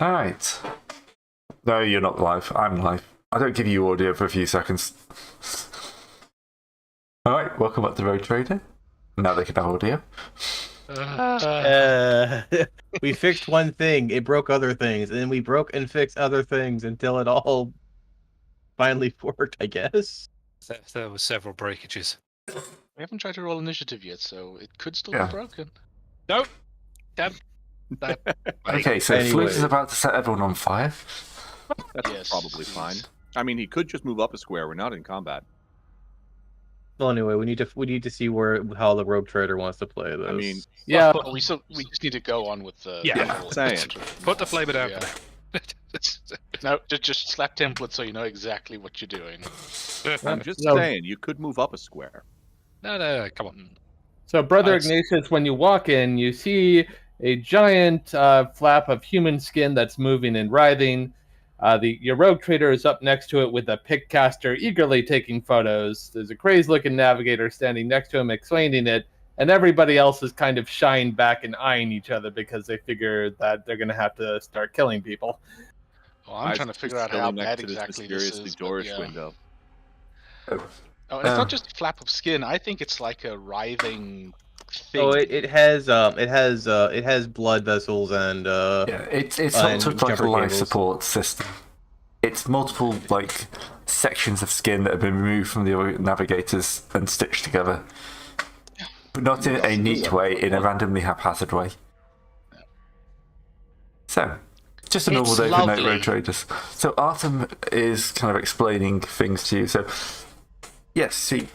Alright. No, you're not live. I'm live. I don't give you audio for a few seconds. Alright, welcome back to Road Trader. Now they can have audio. We fixed one thing, it broke other things, and then we broke and fixed other things until it all finally worked, I guess. There were several breakages. We haven't tried to roll initiative yet, so it could still Yeah. be broken. Nope. Damn. That. Okay, so Anyway. Flute is about to set everyone on fire. That's Yes. probably fine. I mean, he could just move up a square. We're not in combat. Well, anyway, we need to see how the rogue trader wants to play this. I mean, Yeah, but we just need to go on with the. Yeah. the Saying. Put the flavor down Yeah. for No, just slap template so you know exactly what you're doing. now. I'm just No. saying, you could move up a square. No, come on. So, Brother Nice. Ignatius, when you walk in, you see a giant flap of human skin that's moving and writhing. Your rogue trader is up next to it with a pickcaster eagerly taking photos. There's a crazed-looking navigator standing next to him explaining it, and everybody else is kind of shying back and eyeing each other because they figure that they're going to have to start killing people. Well, I'm trying to figure out how bad exactly this mysteriously is. but Doorish yeah. window. Oh, and it's not just a flap of skin. I think it's like a writhing thing. Oh, it has blood vessels and Yeah, it's and sort of like a jumper life cables. support system. It's multiple like sections of skin that have been removed from the navigators and stitched together, but not in a neat way, in a randomly haphazard way. So, just a normal It's day for Night lovely. Road Traders. So Artem is kind of explaining things to you. So, yes, see,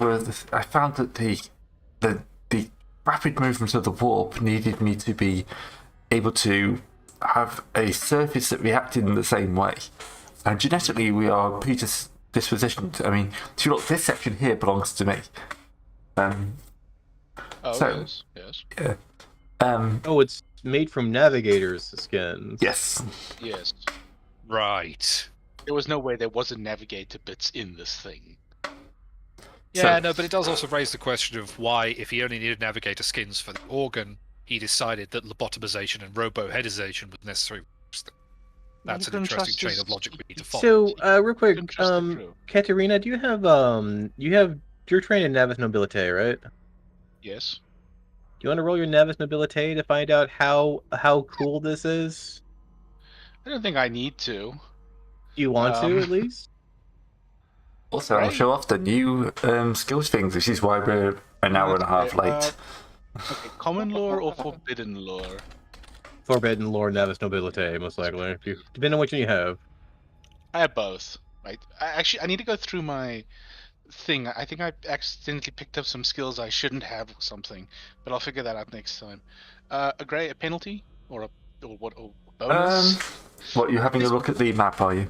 I found that the rapid movement of the warp needed me to be able to have a surface that reacted in the same way. And genetically, we are predispositioned. I mean, so look, this section here belongs to me. Oh, so- yes. Oh, it's made from navigators' skins. Yes. Yes. Right. There was no way there wasn't navigator bits in this thing. Yeah, So- no, but it does also raise the question of why, if he only needed navigator skins for the organ, he decided that lobotomization and roboheadization was necessary. That's an couldn't interesting trust chain his- of logic we need to follow. So, real quick, Couldn't trust the crew. Katerina, do you have you're trained in Navis Nobilite, right? Yes. Do you want to roll your Navis Nobilite to find out how cool this is? I don't think I need to. Do you want to at least? Also, I'll Right. show off the new skills things, which is why we're an hour and a half Okay, late. Okay, common lore or forbidden lore? Forbidden lore Navis Nobilite, most likely. Depending on which one you have. I have both. Right. I need to go through my thing. I think I accidentally picked up some skills I shouldn't have or something, but I'll figure that out next time. A penalty or a bonus? What, you having a look at the map, are you?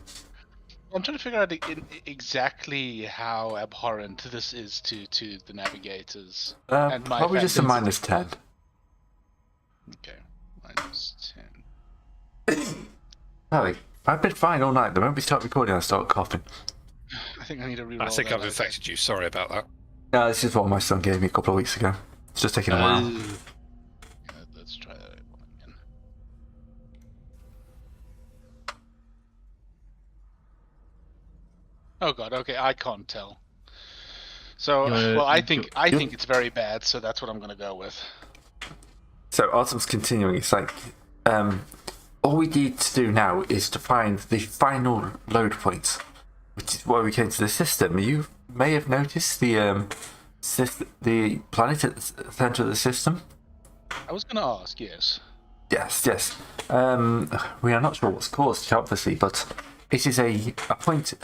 I'm trying to figure out exactly how abhorrent this is to the navigators. And my Probably just a fantasy. -10. Okay, -10. Harry, I've been fine all night. The moment we start recording, I start coughing. I think I need to reroll. I think that, I've infected you. Sorry about that. No, this is what my son gave me a couple of weeks ago. It's just taking a while. Let's try that one again. Oh god, okay, I can't tell. So, You wanna- well, I think it's very bad, so that's what I'm gonna go with. So Artem's continuing. It's like, all we need to do now is to find the final load point, which is why we came to the system. You may have noticed the planet at the center of the system. I was gonna ask, yes. Yes. We are not sure what's caused it, obviously, but it is a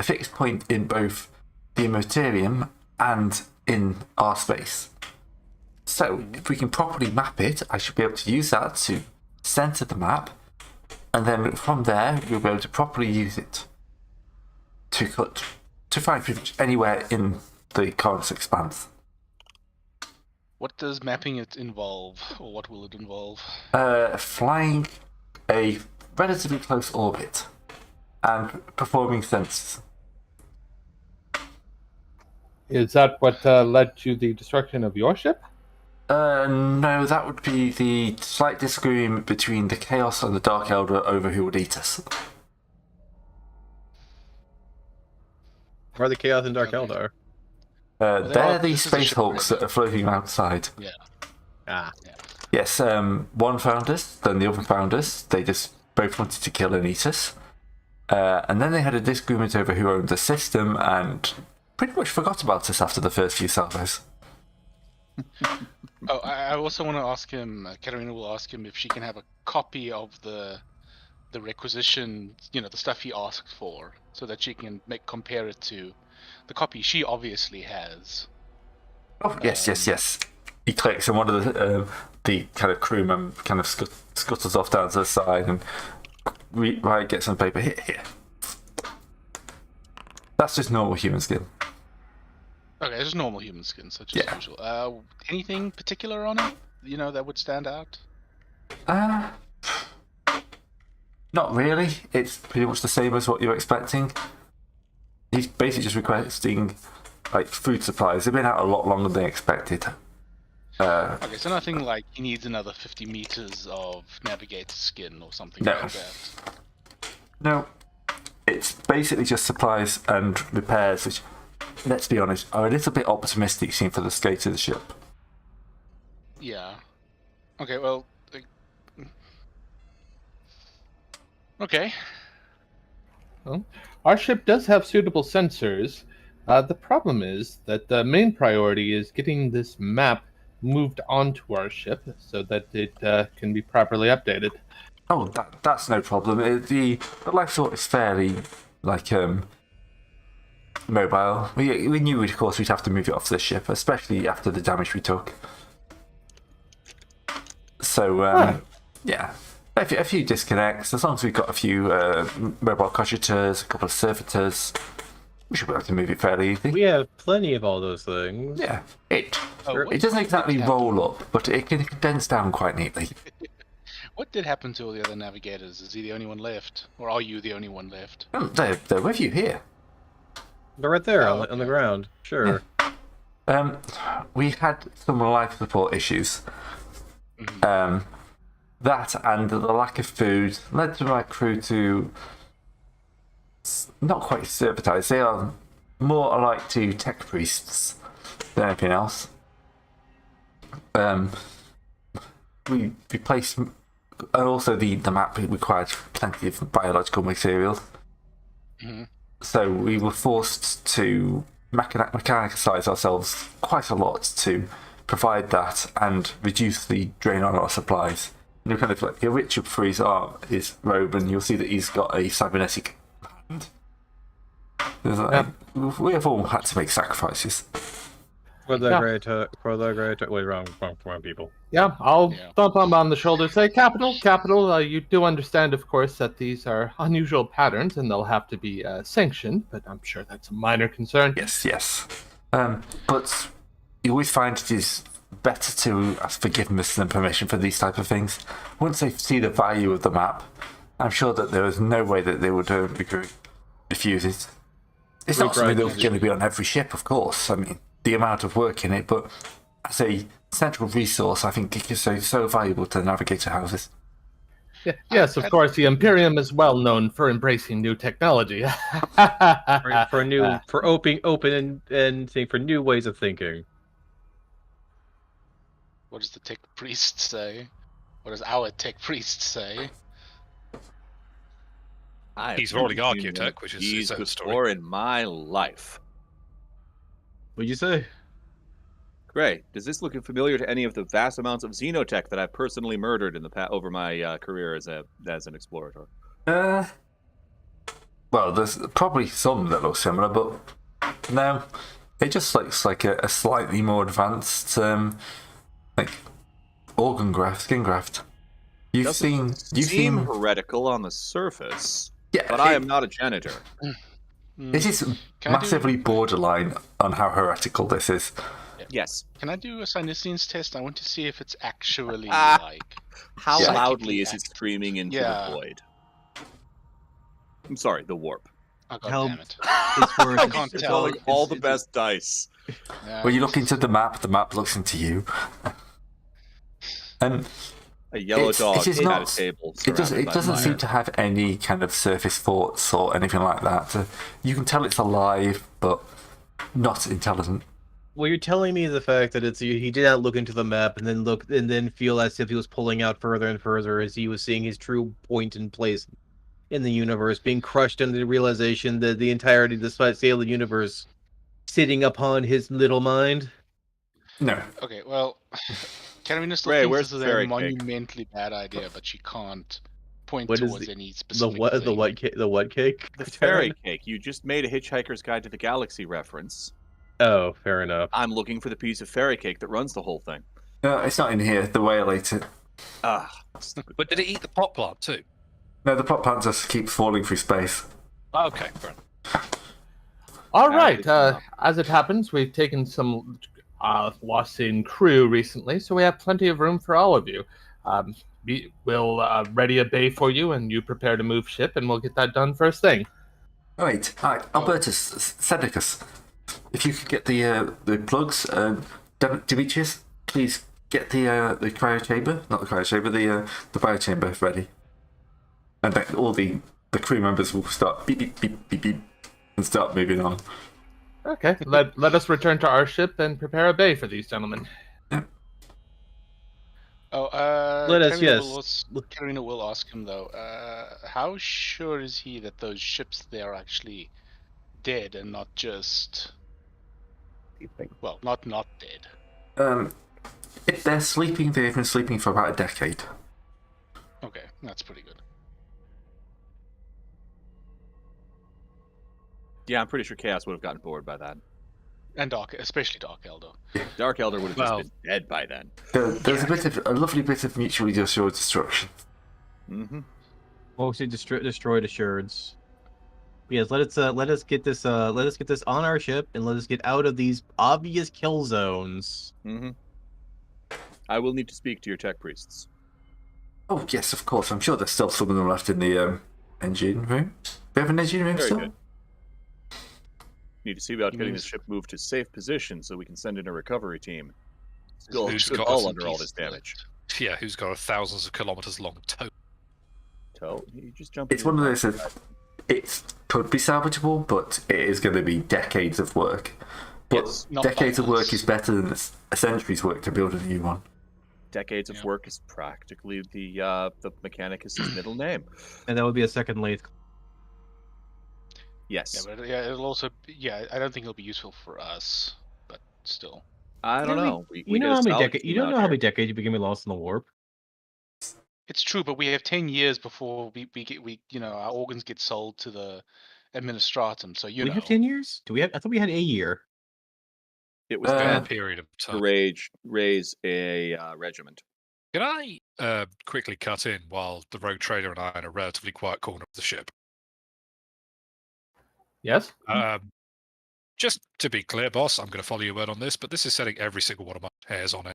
fixed point in both the Immoterium and in our space. So, if we can properly map it, I should be able to use that to center the map, and then from there, we'll be able to properly use it to find pretty much anywhere in the Cosmos Expanse. What does mapping it involve, or what will it involve? Flying a relatively close orbit and performing sensors. Is that what led to the destruction of your ship? No, that would be the slight disagreement between the Chaos and the Dark Elder over who would eat us. Where are the Chaos and Dark Okay. Eldar? They're the this is a Space ship Hulks grid. that are floating outside. Yeah. Ah. Yes, one found us, then the other found us. They just both wanted to kill and eat us. And then they had a disagreement over who owned the system and pretty much forgot about us after the first few salvos. Oh, I also want to ask him. Katarina will ask him if she can have a copy of the requisition, the stuff he asked for, so that she can compare it to the copy she obviously has. Oh, yes. He clicks, and one of the kind of crewman kind of scuttles off down to the side and right, get some paper. Here. That's just normal human skill. Okay, it's just normal human skin, such as usual. Anything particular on it, that would stand out? Not really. It's pretty much the same as what you're expecting. He's basically just requesting like food supplies. They've been out a lot longer than expected. Okay, so nothing like he needs another 50 meters of Navigator skin or something No. like that. No, it's basically just supplies and repairs, which, let's be honest, are a little bit optimistic seen for the state of the ship. Yeah. Okay, well. Okay. Our ship does have suitable sensors. The problem is that the main priority is getting this map moved onto our ship so that it can be properly updated. Oh, that's no problem. The life sort is fairly mobile. We knew, of course, we'd have to move it off the ship, especially after the damage we took. So yeah, a few disconnects. As long as we've got a few mobile cogitators, a couple of servitors, we should be able to move it fairly easily. We have plenty of all those things. Yeah, it What doesn't exactly did roll up, but it can condense down quite neatly. What did happen to all the other navigators? Is he the only one left, or are you the only one left? They're with you here. They're right there Oh, on the okay. ground. Sure. We had some life support issues. That and the lack of food led to my crew to not quite servitize. They are more alike to tech priests than anything else. We replaced, and also the map required plenty of biological materials. So we were forced to mechanicize ourselves quite a lot to provide that and reduce the drain on our supplies. And kind of like your Richard for his arm, his robe, and you'll see that he's got a cybernetic hand. We have all had to make sacrifices. For the great. Wait, wrong people. Yeah, I'll Yeah. thump him on the shoulder, say, Capital, you do understand, of course, that these are unusual patterns and they'll have to be sanctioned, but I'm sure that's a minor concern. Yes. But you always find it is better to ask forgiveness than permission for these type of things. Once they see the value of the map, I'm sure that there is no way that they would refuse it. It's not something that's going to be on every ship, of course. I mean, the amount of work in it, but as a central resource, I think it is so valuable to the Navigator houses. Yeah, yes, of course, the Imperium is well known for embracing new technology. for open and think for new ways of thinking. What does the tech priest say? What does our tech priest say? He's never rolling seen Archaeotech, one of which is these his own story. before in my life. What'd you say? Great. Does this look familiar to any of the vast amounts of xenotech that I've personally murdered in the over my career as an explorator? Well, there's probably some that look similar, but no, it just looks like a slightly more advanced, organ graft, skin graft. You've Seem seen heretical on the surface, yeah, but I am not a janitor. It is Can I do- massively borderline on how heretical this is. Yes. Can I do a Sinisians test? I want to see if it's actually Ah. like. How Yeah. loudly is it Psychically screaming into Yeah. the void? I'm sorry, the warp. Oh, God Help. damn it. It's worth I can't It's tell. rolling all the it's- best dice. Yeah, When you look into the map looks into you. A yellow It's- dog it is at not- a table It surrounded by doesn't fire. seem to have any kind of surface thoughts or anything like that. You can tell it's alive, but not intelligent. Well, you're telling me the fact that he did not look into the map and then feel as if he was pulling out further and further as he was seeing his true point and place in the universe, being crushed under the realization that the entirety of the scale of the universe sitting upon his little mind. No. Okay, well, Katarina still Ray, thinks where's this is the a fairy cake? monumentally bad idea, but she can't point What is towards the- any The specific what? thing. The what cake? The fairy cake. You just made a Hitchhiker's Guide to the Galaxy reference. Oh, fair enough. I'm looking for the piece of fairy cake that runs the whole thing. No, it's not in here. The whale ate it. Ah, But did it eat the pot plant too? No, the pot plant just keeps falling through space. Okay, fair enough. All How right. did it come up? As it happens, we've taken some loss in crew recently, so we have plenty of room for all of you. We'll ready a bay for you, and you prepare to move ship, and we'll get that done first thing. Oh, wait, hi, Albertus, Cedicus. If you could get the plugs, Demetrius, please get the cryo chamber, not the cryo chamber, the bio chamber ready. And then all the crew members will start beep beep beep beep beep and start moving on. Okay. Let us return to our ship and prepare a bay for these gentlemen. Let us, Katarina will ask him though. How sure is he that those ships there are actually dead and not just? Well, not dead. If they're sleeping, they've been sleeping for about a decade. Okay, that's pretty good. yeah, I'm pretty sure Chaos would have gotten bored by that. And especially Dark Elder. Dark Elder would have Well- just been dead by then. There's a lovely bit of mutually assured destruction. Mm-hmm. Mostly destroyed assureds. Yes, let us get this on our ship and let us get out of these obvious kill zones. Mm-hmm. I will need to speak to your tech priests. Oh yes, of course. I'm sure there's still some of them left in the engine room. We have an engine room Very still. good. Need to see about He getting means- this ship moved to safe position so we can send in a recovery team. Still, Who's still got all some under all pieces this damage. left. Yeah, who's got a thousands of kilometers long toe? So you just jump. It's one of those that it could be salvageable, but it is going to be decades of work. But Yes, not by decades of work us. is better than a century's work to build a new one. Decades of Yeah. work is practically the Mechanicus' middle name. And that would be a second lathe. Yes. Yeah, but it'll also. Yeah, I don't think it'll be useful for us, but still. I don't know. We You know get a how many salvage decades? You team don't out know how here. many decades you've been getting lost in the warp. It's true, but we have 10 years before our organs get sold to the administratum. So We have 10 years. Do we have? I thought we had a year. It was Fair Uh, bad period of to time. raise a regiment. Can I quickly cut in while the rogue trader and I are in a relatively quiet corner of the ship? Yes? Just to be clear, boss, I'm going to follow your word on this, but this is setting every single one of my hairs on it.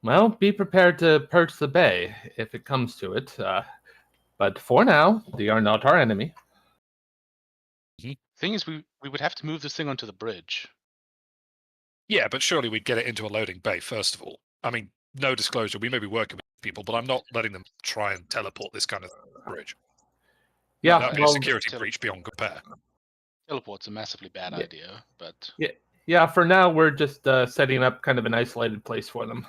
Well, be prepared to purge the bay if it comes to it. But for now, they are not our enemy. Thing is, we would have to move this thing onto the bridge. Yeah, but surely we'd get it into a loading bay, first of all. I mean, no disclosure, we may be working with people, but I'm not letting them try and teleport this kind of bridge. Yeah, That'd be a security breach beyond compare. Teleport's a massively bad Yeah. idea, but yeah. For now, we're just setting up kind of an isolated place for them.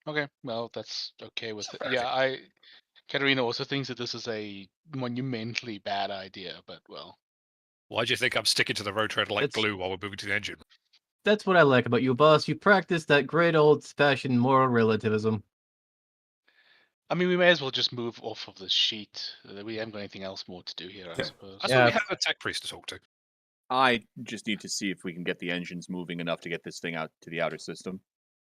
okay, well, that's okay with it. Yeah, Katerina also thinks that this is a monumentally bad idea, but well, Why do you think I'm sticking to the road trader like It's- glue while we're moving to the engine? That's what I like about you, boss. You practice that great old-fashioned moral relativism. I mean, we may as well just move off of this sheet. We haven't got anything else more to do here, I Yeah. suppose. I Yeah. thought we had a tech priest to talk to. I just need to see if we can get the engines moving enough to get this thing out to the outer system.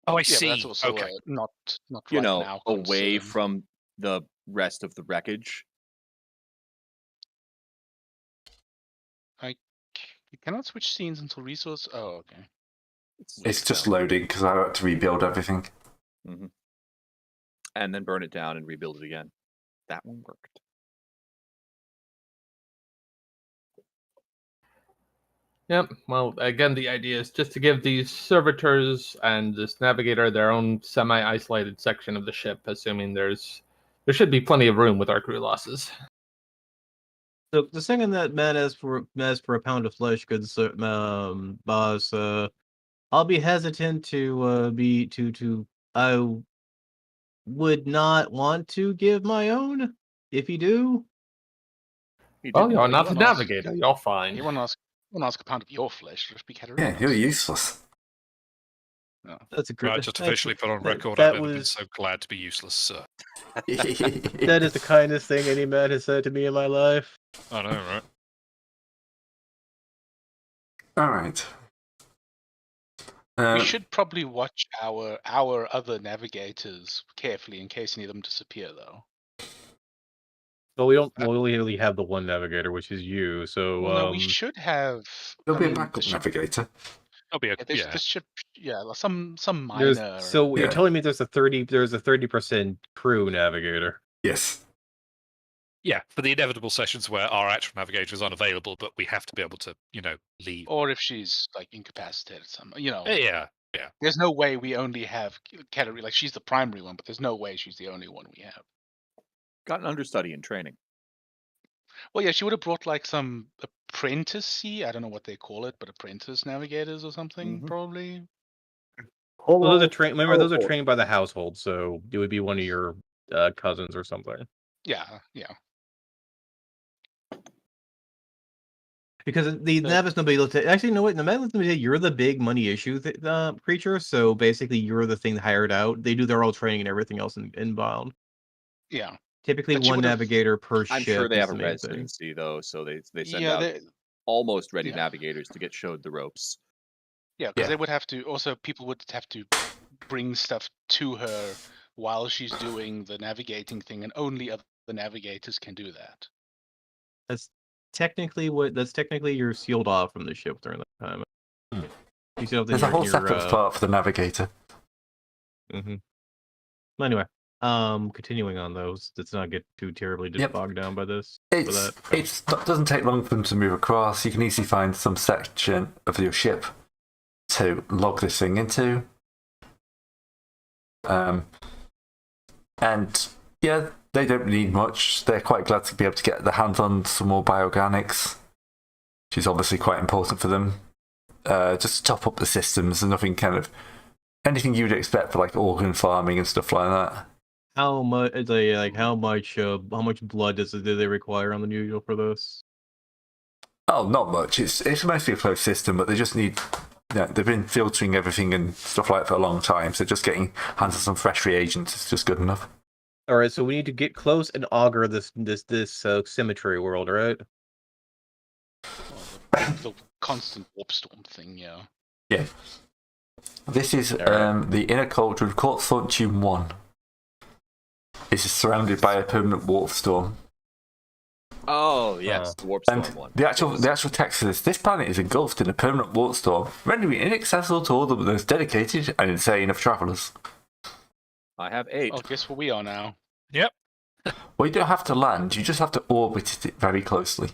Oh, I Yeah, see. but that's also Okay. not You right know, now. away concern. from the rest of the wreckage. You cannot switch scenes until resource. Oh, okay. It's just loading because I had to rebuild everything. hmm And then burn it down and rebuild it again. That one worked. Yep. Well, again, the idea is just to give these servitors and this navigator their own semi-isolated section of the ship, assuming there should be plenty of room with our crew losses. So the second that man asks for a pound of flesh, good sir, boss, I'll be hesitant I would not want to give my own. If you do, Well, you're not the won't ask- navigator. You're fine. You won't ask a pound of your flesh. Let's be Yeah, you're useless. that's a Can I great. just officially put on record that I've never been was- so glad to be useless, sir. That is the kindest thing any man has said to me in my life. I know, right? All right. We should probably watch our other navigators carefully in case any of them disappear, though. But we don't. We only really have the one navigator, which is you. So Well, no, we should have. There'll I be a mean, backup this should- navigator. I'll be Yeah, this should, some there's, minor. so Yeah. you're telling me there's a 30% crew navigator. Yes. Yeah, for the inevitable sessions where our actual navigator is unavailable, but we have to be able to, leave. Or if she's like incapacitated, Yeah. There's no way we only have Kelly. Like she's the primary one, but there's no way she's the only one we have. Got an understudy in training. Well, yeah, she would have brought like some apprentice-y, I don't know what they call it, but apprentice navigators or something, Mhm. probably. Well, those are Remember, those are trained by the household, so it would be one of your cousins or something. Yeah. Because the Nav is nobody. Actually, no wait. The Nav is nobody. You're the big money issue creature. So basically, you're the thing hired out. They do their own training and everything else inbound. Yeah. Typically, But you one would've- navigator per I'm ship. sure they is have a the main thing. residency though, so they send Yeah, out almost ready yeah. navigators to get showed the ropes. Yeah, because Yeah. they would have to. Also, people would have to bring stuff to her while she's doing the navigating thing, and only other navigators can do that. That's technically you're sealed off from the ship during that time. Hmm. You still have There's a whole separate part for the navigator. Mm-hmm. Anyway, continuing on those, let's not get too terribly Yep. bogged down by this. It doesn't take long for them to move across. You can easily find some section of your ship to log this thing into. And yeah, they don't need much. They're quite glad to be able to get their hands on some more bioorganics, which is obviously quite important for them. Just to top up the systems and nothing anything you'd expect for like organ farming and stuff like that. How much? How much blood do they require on the usual for this? Oh, not much. It's mostly a closed system, but they just need. They've been filtering everything and stuff like that for a long time, so just getting hands on some fresh reagents is just good enough. All right, so we need to get close and augur this symmetry world, right? The constant warp storm thing, yeah. Yeah. This is the inner culture of Court Fortune 1. This is surrounded by a permanent warp storm. Oh yes, the warp storm And one. the actual text says this planet is engulfed in a permanent warp storm, rendering it inaccessible to all the most dedicated and insane of travelers. I have 8. Oh, guess where we are now. Yep. Well, you don't have to land; you just have to orbit it very closely.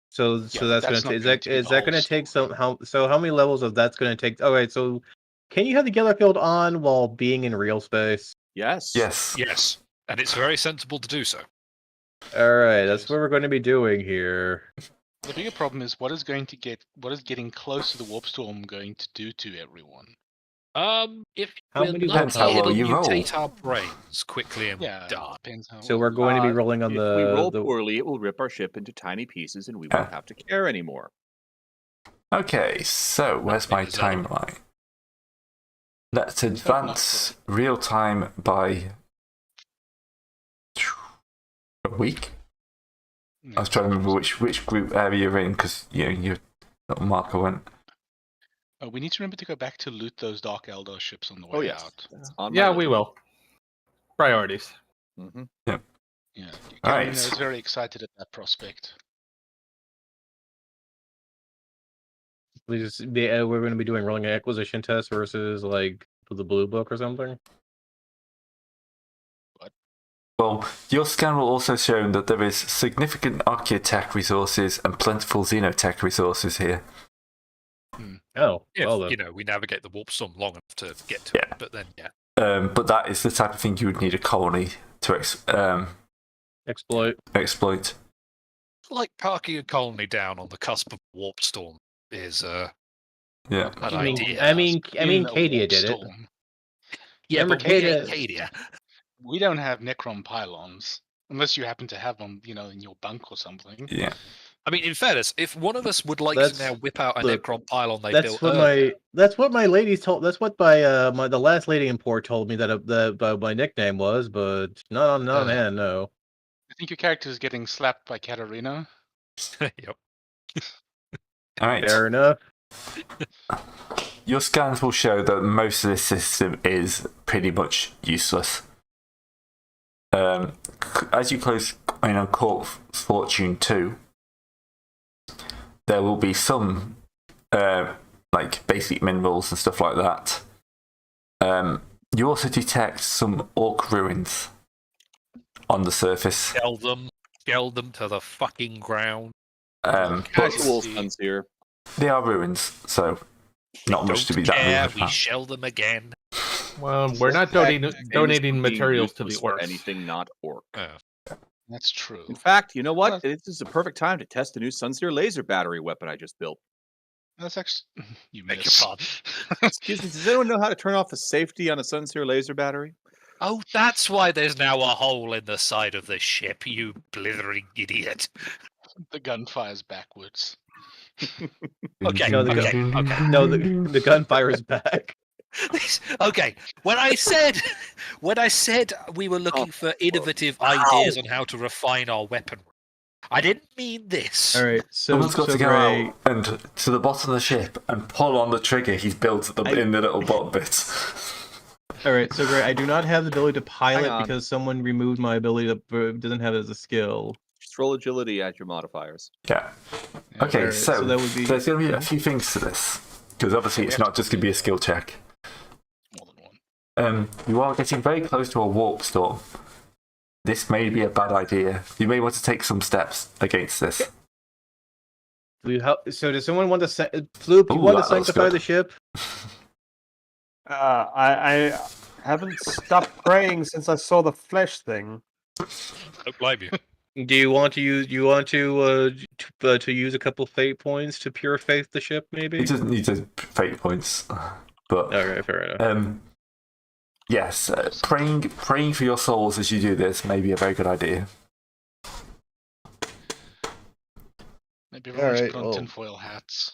So Yeah, that's that's gonna not going to be is the that whole gonna take how many levels of that's gonna take? All right, so can you have the Geller field on while being in real space? Yes. Yes. And it's very sensible to do so. All right, that's what we're going to be doing here. The bigger problem is what is getting close to the warp storm going to do to everyone? If How we're many lucky, rounds? How well it'll you roll. mutate our brains quickly and Yeah, die. depends how. So we're going to be rolling on If we roll the poorly, it will rip our ship into tiny pieces, and we Yeah. won't have to care anymore. Okay, so where's my Maybe Zelda. timeline? Let's advance real time by a week. I was trying to remember which group area you're in because your little marker went. We need to remember to go back to loot those Dark Eldar ships on the way Oh yes. out. On my Yeah, list. we will. Priorities. Mhm. Yeah, Alright. Katarina is very excited at that prospect. we're going to be doing rolling an acquisition test versus like the blue book or something. Well, your scan will also show that there is significant archaeotech resources and plentiful xenotech resources here. Oh, If, well then. we navigate the warp storm long enough to get to Yeah. it. But then, yeah. But that is the type of thing you would need a colony to Exploit. exploit. Like parking a colony down on the cusp of warp storm is Yeah. an I mean, idea. I mean, In a Cadia warp did it. storm. Yeah, remember but we Cadia- ain't Cadia. We don't have Necron pylons. Unless you happen to have them, in your bunk or something. Yeah. I mean, in fairness, if one of us would like That's- to now whip out a look, Necron pylon they That's built what earlier, that's what my ladies told. That's what the last lady in port told me that my nickname was, but not on hand. No. I think your character is getting slapped by Katarina. yep. All right. Fair enough. Your scans will show that most of this system is pretty much useless. As you close in on Cork Fortune 2, there will be some like basic minerals and stuff like that. You also detect some orc ruins on the surface. Shell them to the fucking ground. But Casual sincere. they are ruins, so not much to be that care, worried we about. shell them again. Well, we're not donating Being materials to the useless for orcs. anything not orc. That's true. In fact, you know what? This is a perfect time to test a new Sunseer laser battery weapon I just built. That's actually you Beg your miss. pardon. Excuse me, does anyone know how to turn off the safety on a Sunseer laser battery? Oh, that's why there's now a hole in the side of the ship, you blithering idiot. The gun fires backwards. Okay, No, the okay, gun- okay. No, the gunfire is back. Okay, when I said we were looking for innovative ideas on how to refine our weaponry, I didn't mean this. All right, so Someone's got to go Gray, out and to the bottom of the ship and pull on the trigger he's built in the little bot bits. all right, so Gray, I do not have the ability to pilot on. because someone removed my ability to doesn't have it as a skill. Just roll agility at your modifiers. Yeah. Yeah. Okay, Alright, so that would be- there's going to be a few things to this. Because obviously it's not just going to be a skill check. More than one. You are getting very close to a warp storm. This may be a bad idea. You may want to take some steps against this. So does someone want to Floop? You Ooh, want to that looks sanctify good. the ship? I haven't stopped praying since I saw the flesh thing. Don't blame you. Do you want to use to use a couple fate points to pure faith the ship? Maybe. It doesn't need to fate points, but Okay, fair enough. yes, praying for your souls as you do this may be a very good idea. Maybe everyone should Alright, put on well. tinfoil hats.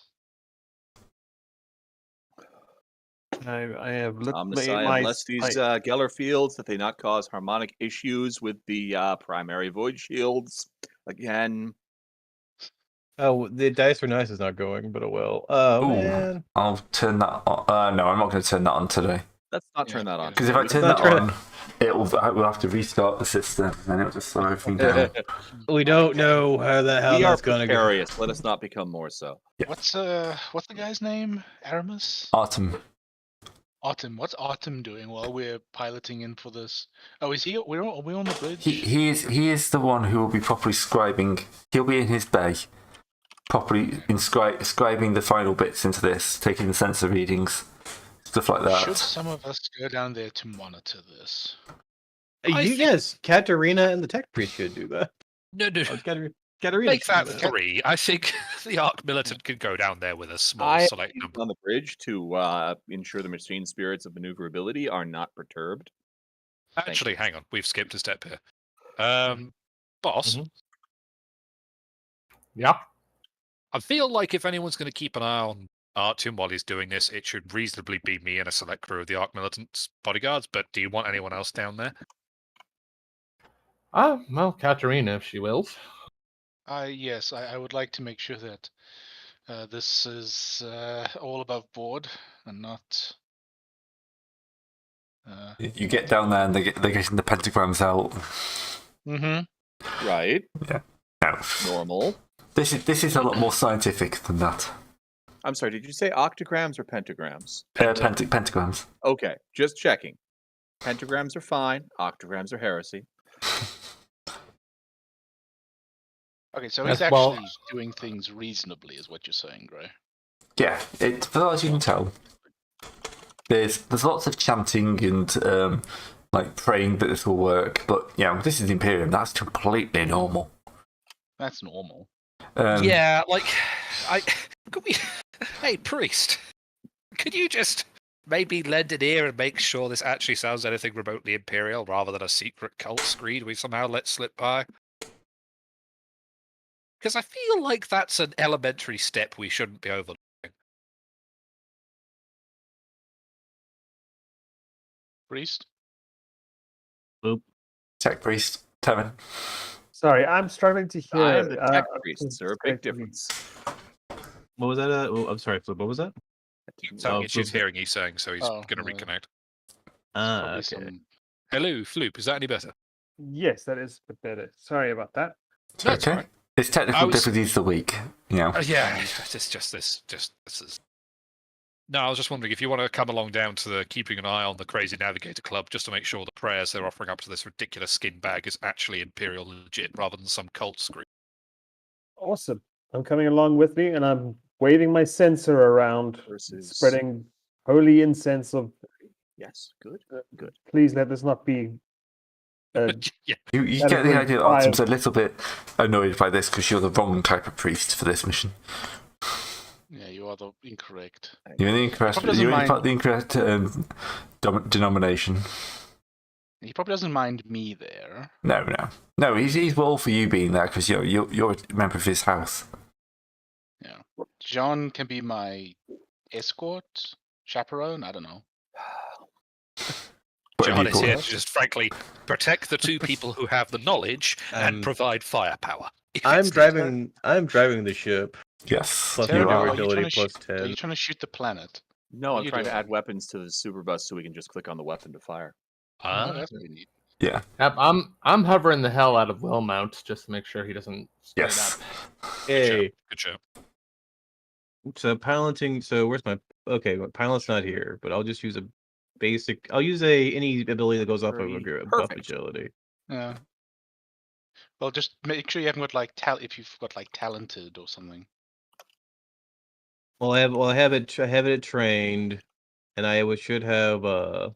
I have lit Messiah, my bless these Geller fields that they not cause harmonic issues with the primary void shields. Again, Oh, the dice are nice is not going, but oh well. Oh Ooh. man. I'll turn that on. No, I'm not going to turn that on today. let's not Yeah, turn that on. Because if I turn Not that turn on, we'll have to restart the system and it'll just slow everything down. We don't know how we are that's gonna go. precarious. Let us not become more so. Yeah. What's the guy's name? Aramis? Autumn. Autumn. What's Autumn doing while we're piloting in for this? Oh, is he? Are we on the bridge? He is the one who will be properly scribing. He'll be in his bay, properly scribing the final bits into this, taking the sensor readings, stuff like that. Should some of us go down there to monitor this? Yes, Katarina and the tech priest should do that. No. Katarina. Make should that do that. 3. I think the Arc Militant could go down there with a small I- select number. On the bridge to ensure the machine spirits of maneuverability are not perturbed. Actually, hang on. We've skipped a step here. Boss, Mhm. Yeah. I feel like if anyone's going to keep an eye on Artyom while he's doing this, it should reasonably be me and a select crew of the Arc Militant's bodyguards, but do you want anyone else down there? Well, Katarina, if she wills. Yes, I would like to make sure that this is all above board and not. You get down there and they're getting the pentagrams out. Mm-hmm. Right. No. Normal. This is a lot more scientific than that. I'm sorry, did you say octograms or pentagrams? Pentagrams. Okay, just checking. Pentagrams are fine, octograms are heresy. Okay, so Yes, he's well- actually doing things reasonably, is what you're saying, Gray. Yeah, as far as you can tell, there's lots of chanting and like praying that this will work. But this is the Imperium. That's completely normal. That's normal. Yeah, like could we? Hey, priest, could you just maybe lend an ear and make sure this actually sounds anything remotely imperial rather than a secret cult screed we somehow let slip by? Because I feel like that's an elementary step we shouldn't be overlooking. Priest? Tech priest, Tevin. Sorry, I'm struggling to hear. I am the tech priest, sir. Big difference. What was that? I'm sorry, Flip. What was that? So Oh, it's his Flip. hearing, he's saying, so he's Oh, going to yeah. reconnect. Ah, Probably okay. some. Hello, Floop, is that any better? Yes, that is a bit better. Sorry about that. No, it's Okay. all right. It's technical difficulties of the week. Yeah, it's just this is. No, I was just wondering if you want to come along down to the keeping an eye on the Crazy Navigator Club, just to make sure the prayers they're offering up to this ridiculous skin bag is actually Imperial legit, rather than some cult screw. Awesome. I'm coming along with me, and I'm waving my censer around, Versus- spreading holy incense of. Yes, good. Good. Please let this not be. Yeah, You That get is the really idea that Artem's a little bit annoyed by this because you're the wrong type of priest for this mission. Yeah, you are the incorrect. You're in the incorrect. Probably doesn't You're in mind- the incorrect denomination. He probably doesn't mind me there. No. He's all for you being there because you're a member of his house. Yeah. John can be my escort, chaperone. I don't know. Whatever John you is call here it. to just frankly protect the two people who have the knowledge and provide firepower. If it's I'm driving the ship. Yes, Plus you my are. durability plus Are 10. you trying to shoot the planet? No, What I'm are you trying to add doing? weapons to the super bus so we can just click on the weapon to fire. Oh, that's pretty neat. Yeah. I'm hovering the hell out of Will Mount just to make sure he doesn't straight Yes. up. Hey, good show. so piloting. So where's my? Okay, my pilot's not here, but I'll just use a basic. I'll use any ability that goes off of a buff Perfect. agility. Yeah. Well, just make sure you haven't got like if you've got like talented or something. Well, I have it trained, and should have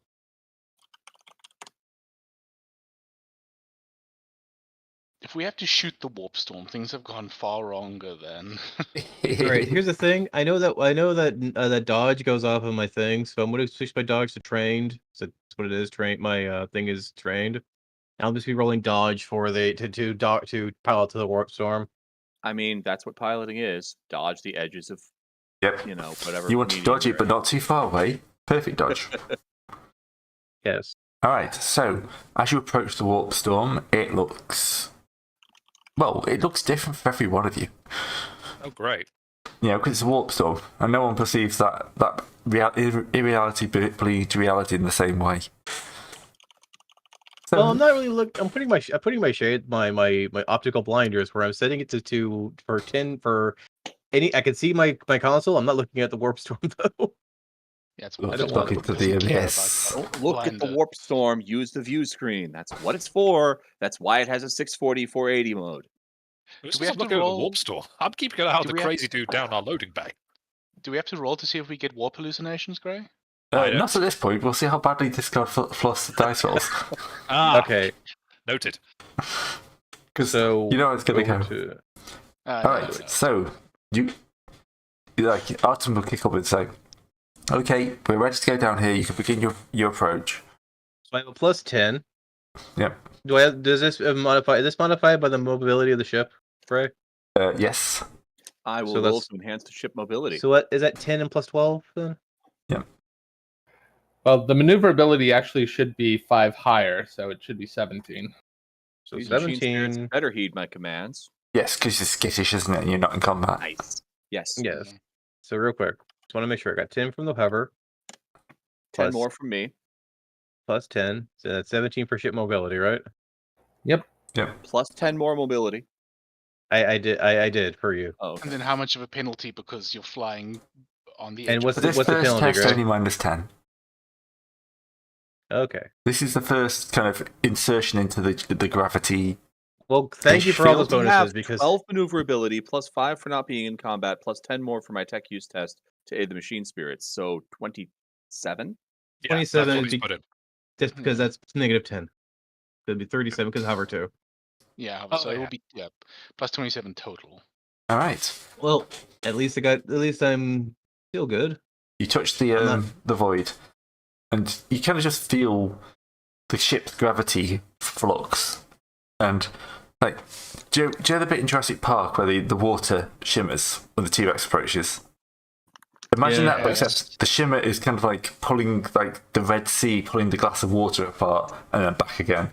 If we have to shoot the warp storm, things have gone far wronger then. All right, here's the thing. I know that dodge goes off of my thing, so I'm gonna switch my dodge to trained. So that's what it is. My thing is trained. I'll just be rolling dodge for to pilot to the warp storm. I mean, that's what piloting is. Dodge the edges of, Yep. whatever. You want to medium dodge you're it, but in. not too far away. Perfect dodge. Yes. All right. So as you approach the warp storm, it looks different for every one of you. Oh, great. Because it's a warp storm, and no one perceives that irreality bleeds reality in the same way. So, Well, I'm not really I'm putting my shade my optical blinders where I'm setting it to for 10 for any. I can see my console. I'm not looking at the warp storm though. Yeah, it's Look I don't at want the abyss. Don't look at the Blinder. warp storm. Use the view screen. That's what it's for. That's why it has a 640, 480 mode. This we is have to looking at the roll- warp storm. I'm keeping an eye on Do the we have- crazy dude down our loading bay. Do we have to roll to see if we get warp hallucinations, Gray? I don't- not at this point. We'll see how badly this guy floss the dice rolls. Okay, Noted. Because so you know how it's going to go. to- All right, so Artem will kick up and say, "Okay, we're ready to go down here. You can begin your approach." So I have a plus 10. Yep. Does this modify? Is this modified by the mobility of the ship, Frey? Yes. I will So roll that's- to enhance the ship mobility. So what is that? 10 and plus 12 then? Well, the maneuverability actually should be 5 higher, so it should be 17. So These machine spirits 17. better heed my commands. Yes, because you're skittish, isn't it? And you're not in combat. Nice. Yes. Yes. So real quick, just want to make sure I got 10 from the hover. 10 Plus- more from me. Plus 10. So that's 17 for ship mobility, right? Yep. Plus 10 more mobility. I did for you. Oh, okay. And then how much of a penalty because you're flying on the edge? And of what's For the- this the first penalty, test, Greg? only -10. Okay. This is the first kind of insertion into the gravity. Well, thank you for all those Shield You have bonuses because 12 maneuverability, plus 5 for not being in combat, plus 10 more for my tech use test, to aid the machine spirits. So 27. Yeah, 27 that's what is he's put in. Just because that's -10. It'd be 37 because hover 2. Yeah, Oh, so it yeah. will be plus 27 total. All right. Well, at least I'm still good. You touch I'm not- the void, and you kind of just feel the ship's gravity flux. And like, do you know the bit in Jurassic Park where the water shimmers when the T-Rex approaches? Imagine that, but except the shimmer is kind of like pulling, like the Red Sea, pulling the glass of water apart and then back again,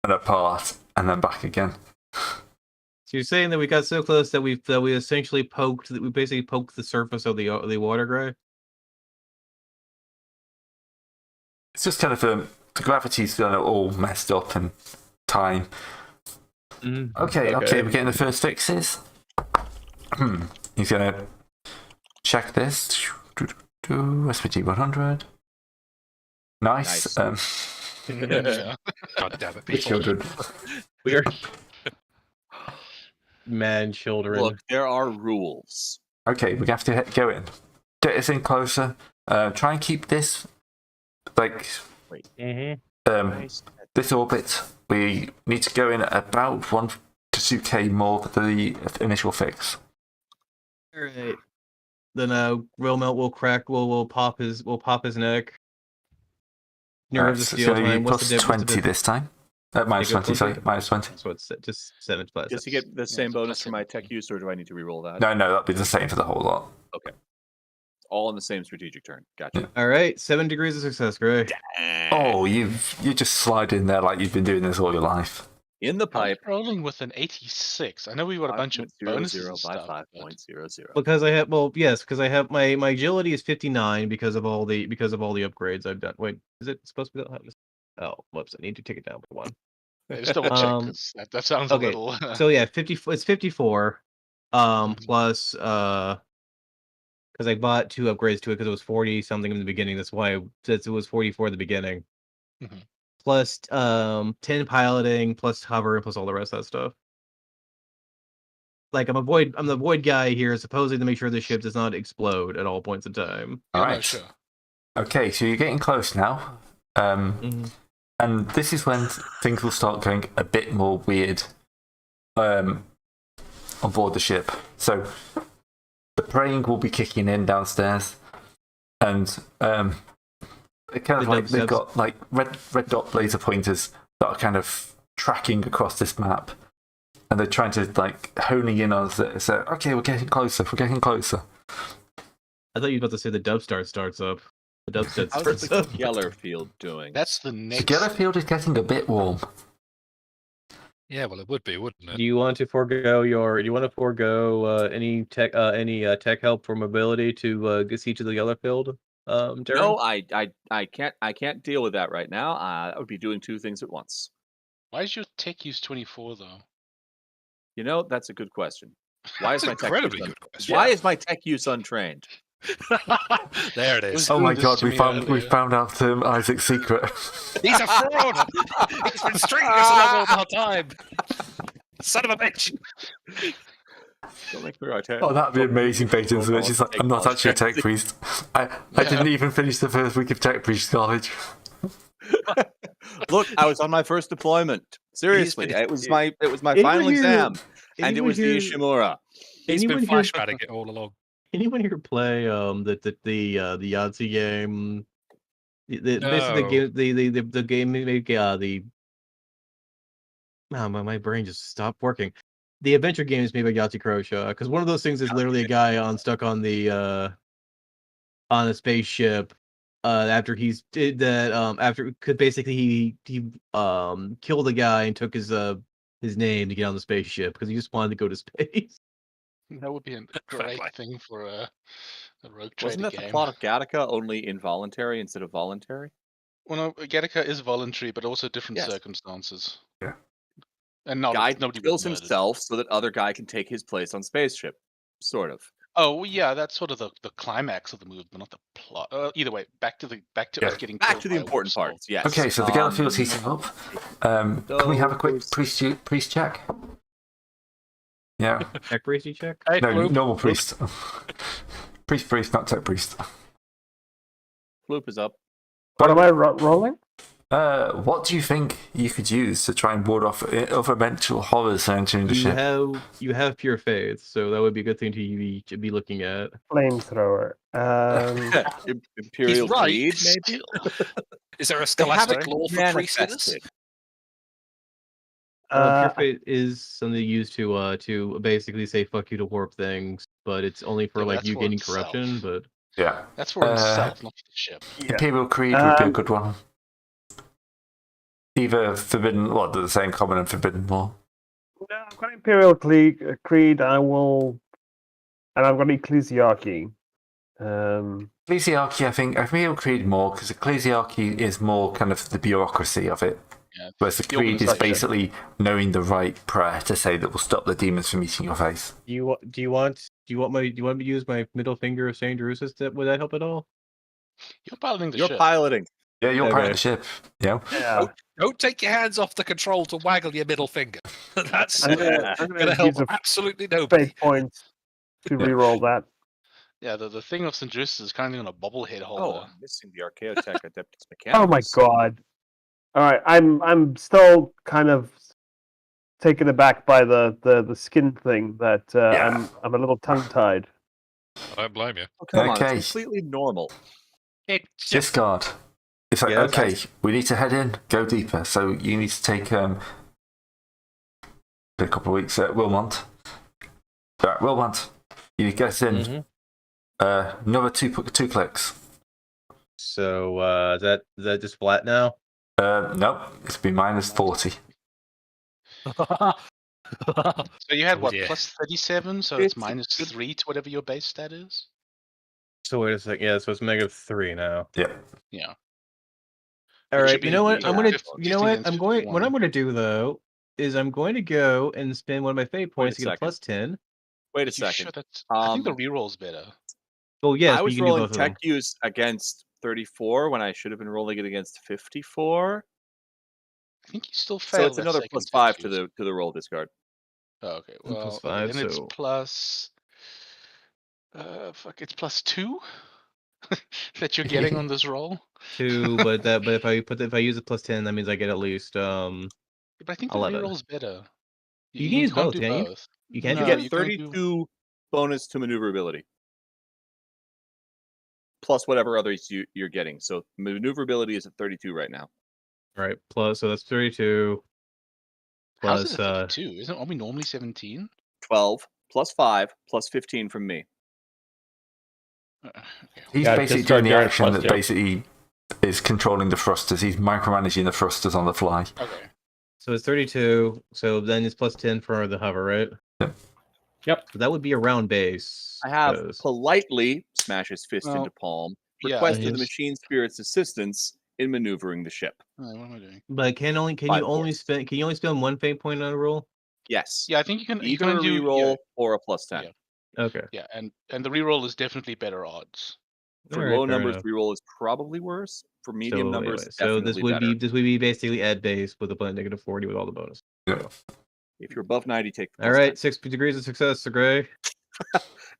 and apart and then back again. So you're saying that we got so close that we essentially basically poked the surface of the water, Gray? It's just kind of the gravity's all messed up and time. Okay, we're getting the first fixes. He's gonna check this. SPG 100. Nice. Yeah. God damn it, The people. children. We are man children. Look, there are rules. Okay, we have to go in. Get us in closer. Try and keep this like this orbit. We need to go in at about 1 to 2k more than the initial fix. All right. Then Real Melt will crack. We'll pop his neck. Nerves of So steel it's gonna time. be plus 20 this time. Minus 20, sorry. Minus 20. So it's just 7 plus. Does he get the same it's bonus plus for my 17. tech use, or do I need to reroll that? No, that'd be the same for the whole lot. All in the same strategic turn. Gotcha. All right, 7 degrees of success, Gray. Oh, you just slide in there like you've been doing this all your life. In the I'm pipe. rolling with an 86. I know we got a bunch of bonuses and stuff. but- 5.00. Because I have because I have my agility is 59 because of all the upgrades I've done. Wait, is it supposed to be that? Oh, whoops! I need to take it down by 1. Yeah, just double check 'cause that sounds okay, a little. So yeah, 50. It's 54. Plus because I bought 2 upgrades to it because it was 40 something in the beginning. That's why since it was 44 at the beginning. Mhm. Plus 10 piloting, plus hover, plus all the rest of that stuff. Like I'm the void guy here, supposedly to make sure the ship does not explode at all points in time. All Yeah, no, right. sure. Okay, so you're getting close now. And this is when things will start going a bit more weird on board the ship. So the praying will be kicking in downstairs, and it kind of like they've got like red dot laser pointers that are kind of tracking across this map, and they're trying to like honing in on us. So okay, we're getting closer. We're getting closer. I thought you were about to say the dub starts up. The dub How's starts the up. Geller field doing? That's the next. Gellerfield is getting a bit warm. Yeah, well, it would be, wouldn't it? Do you want to forego any tech help for mobility to get to the yellow field? Darren? No, I can't deal with that right now. I would be doing 2 things at once. Why is your tech use 24 though? You know, that's a good question. Why is That's my an tech incredibly use good question. Why is my tech use untrained? There it is. Oh my this god, to we me found earlier. out Isaac's secret. He's a fraud! He's been stringing us along all the time! Son of a bitch! Don't make me right here. Oh, that'd be amazing, Peyton. So she's like, I'm not actually a tech priest. I didn't even finish the first week of tech priest college. Look, I was on my first deployment. Seriously, it was my final here- exam, and it anyone was the here- Ishimura. He's been Anyone here- flashbatting it all along. Anyone here play the Yahtzee game? Basically No. the game my brain just stopped working. The adventure game is made by Yahtzee Croshaw because one of those things is literally a guy stuck on a spaceship after he's did that after could basically he killed a guy and took his name to get on the spaceship because he just wanted to go to space. That would be a great play. thing for a rogue trader Wasn't that game. the plot of Gattaca, only involuntary instead of voluntary? Well, no, Gattaca is voluntary, but also different Yes. circumstances. Yeah. And Guy nobody kills was murdered. himself so that other guy can take his place on spaceship. Sort of. Oh, well, yeah, that's sort of the climax of the movie, but not the plot. Either way, back to us getting Back killed to the by a important wolf parts, yes. Okay, so the Gellerfield's heating up. Can we have a quick priest check? Yeah. Tech priesty check. Hey, No, Bloop. normal priest. Priest, not tech priest. Floop is up. What am I rolling? What do you think you could use to try and ward off other mental horrors entering the ship? You have pure faith, so that would be a good thing to be looking at. Flamethrower. Imperial He's right. Creed, maybe? Is there a They scholastic haven't law for priests in this? manifested. Pure faith is something used to basically say fuck you to warp things, but it's only for Yeah, but like that's you for gaining itself. corruption. But Yeah. That's for himself, not for the ship. Imperial Creed would be a good one. Either forbidden, well, they're the same common and forbidden law. No, I've got Imperial Creed. I will, and I've got Ecclesiarchy. Ecclesiarchy, I think Imperial Creed more because Ecclesiarchy is more kind of the bureaucracy of it. Yeah. Whereas the The Creed is organization. basically knowing the right prayer to say that will stop the demons from eating your face. do you want me to use my middle finger of Saint Drusus? Would that help at all? You're piloting the You're ship. piloting. Yeah, you're Okay. part of the ship. Yeah. Yeah. Don't take your hands off the control to waggle your middle finger. That's I'm going gonna to help use a absolutely nobody. fate point to Yeah. reroll that. Yeah, the thing of St. Drusus is kind of on a bobblehead Oh, holder. I'm missing the Archaeotech Adeptus Mechanicus. Oh my god! All right, I'm still kind of taken aback by the skin thing. That Yeah. I'm a little tongue tied. I don't blame you. Oh, come on, Okay. it's completely normal. Discard. It's like, Yes. okay, we need to head in, go deeper. So you need to take a couple of weeks at Wilmont. All right, Wilmont, you need to get us in. Mhm. Another two clicks. So is that just flat now? Nope, it's been minus 40. So you had Oh, what, dear. plus 37, so It's it's minus 3 to whatever your base stat is? So wait a second. Yeah, so it's -3 now. Yeah. Yeah. All It right. should You be know what? I'm gonna. 50 You know what? against I'm going. What 51. I'm gonna do though is I'm going to go and spend one of my fate points to get a second. plus 10. Wait a You second. sure that's... I think the Um, reroll's better. Oh yes, I but was you can do rolling both of them. tech use against 34 when I should have been rolling it against 54. I think you still fail So it's that another second plus 5 to use. the roll discard. Oh, okay, And well, plus okay, 5, then it's so- plus... fuck, it's plus 2? that you're getting on this roll? 2, but if I use a plus 10, that means I get at least But I think the 11. reroll's better. You can use can't both, do can't you? both. You can't No, do You both? get can only do- 32 bonus to maneuverability. Plus whatever others you're getting. So maneuverability is at 32 right now. All right. Plus, so that's 32. How's Plus, it a 32? Aren't we normally 17? 12 plus 5 plus 15 from me. Okay. He's Yeah, basically discard doing the your action plus that two. basically is controlling the thrusters. He's micromanaging the thrusters on the fly. Okay. so it's 32. So then it's plus 10 for the hover, right? Yep. So that would be a round base. I have 'cause- politely smash his fist Well, into palm. yeah, Requested yes. the machine spirit's assistance in maneuvering the ship. Alright, what am I doing? But can you Five only force. spend one fate point on a roll? Yes. Yeah, I think you can. You're Either gonna a do reroll or a plus 10. Yeah. Okay. Yeah, and the reroll is definitely better odds. For Alright, low fair numbers, enough. reroll is probably worse. For medium So, numbers, anyway, so this definitely would better. be basically at base with a blend -40 with all the bonus. If you're above 90, take the All plus right, 10. 6 degrees of success, so Gray.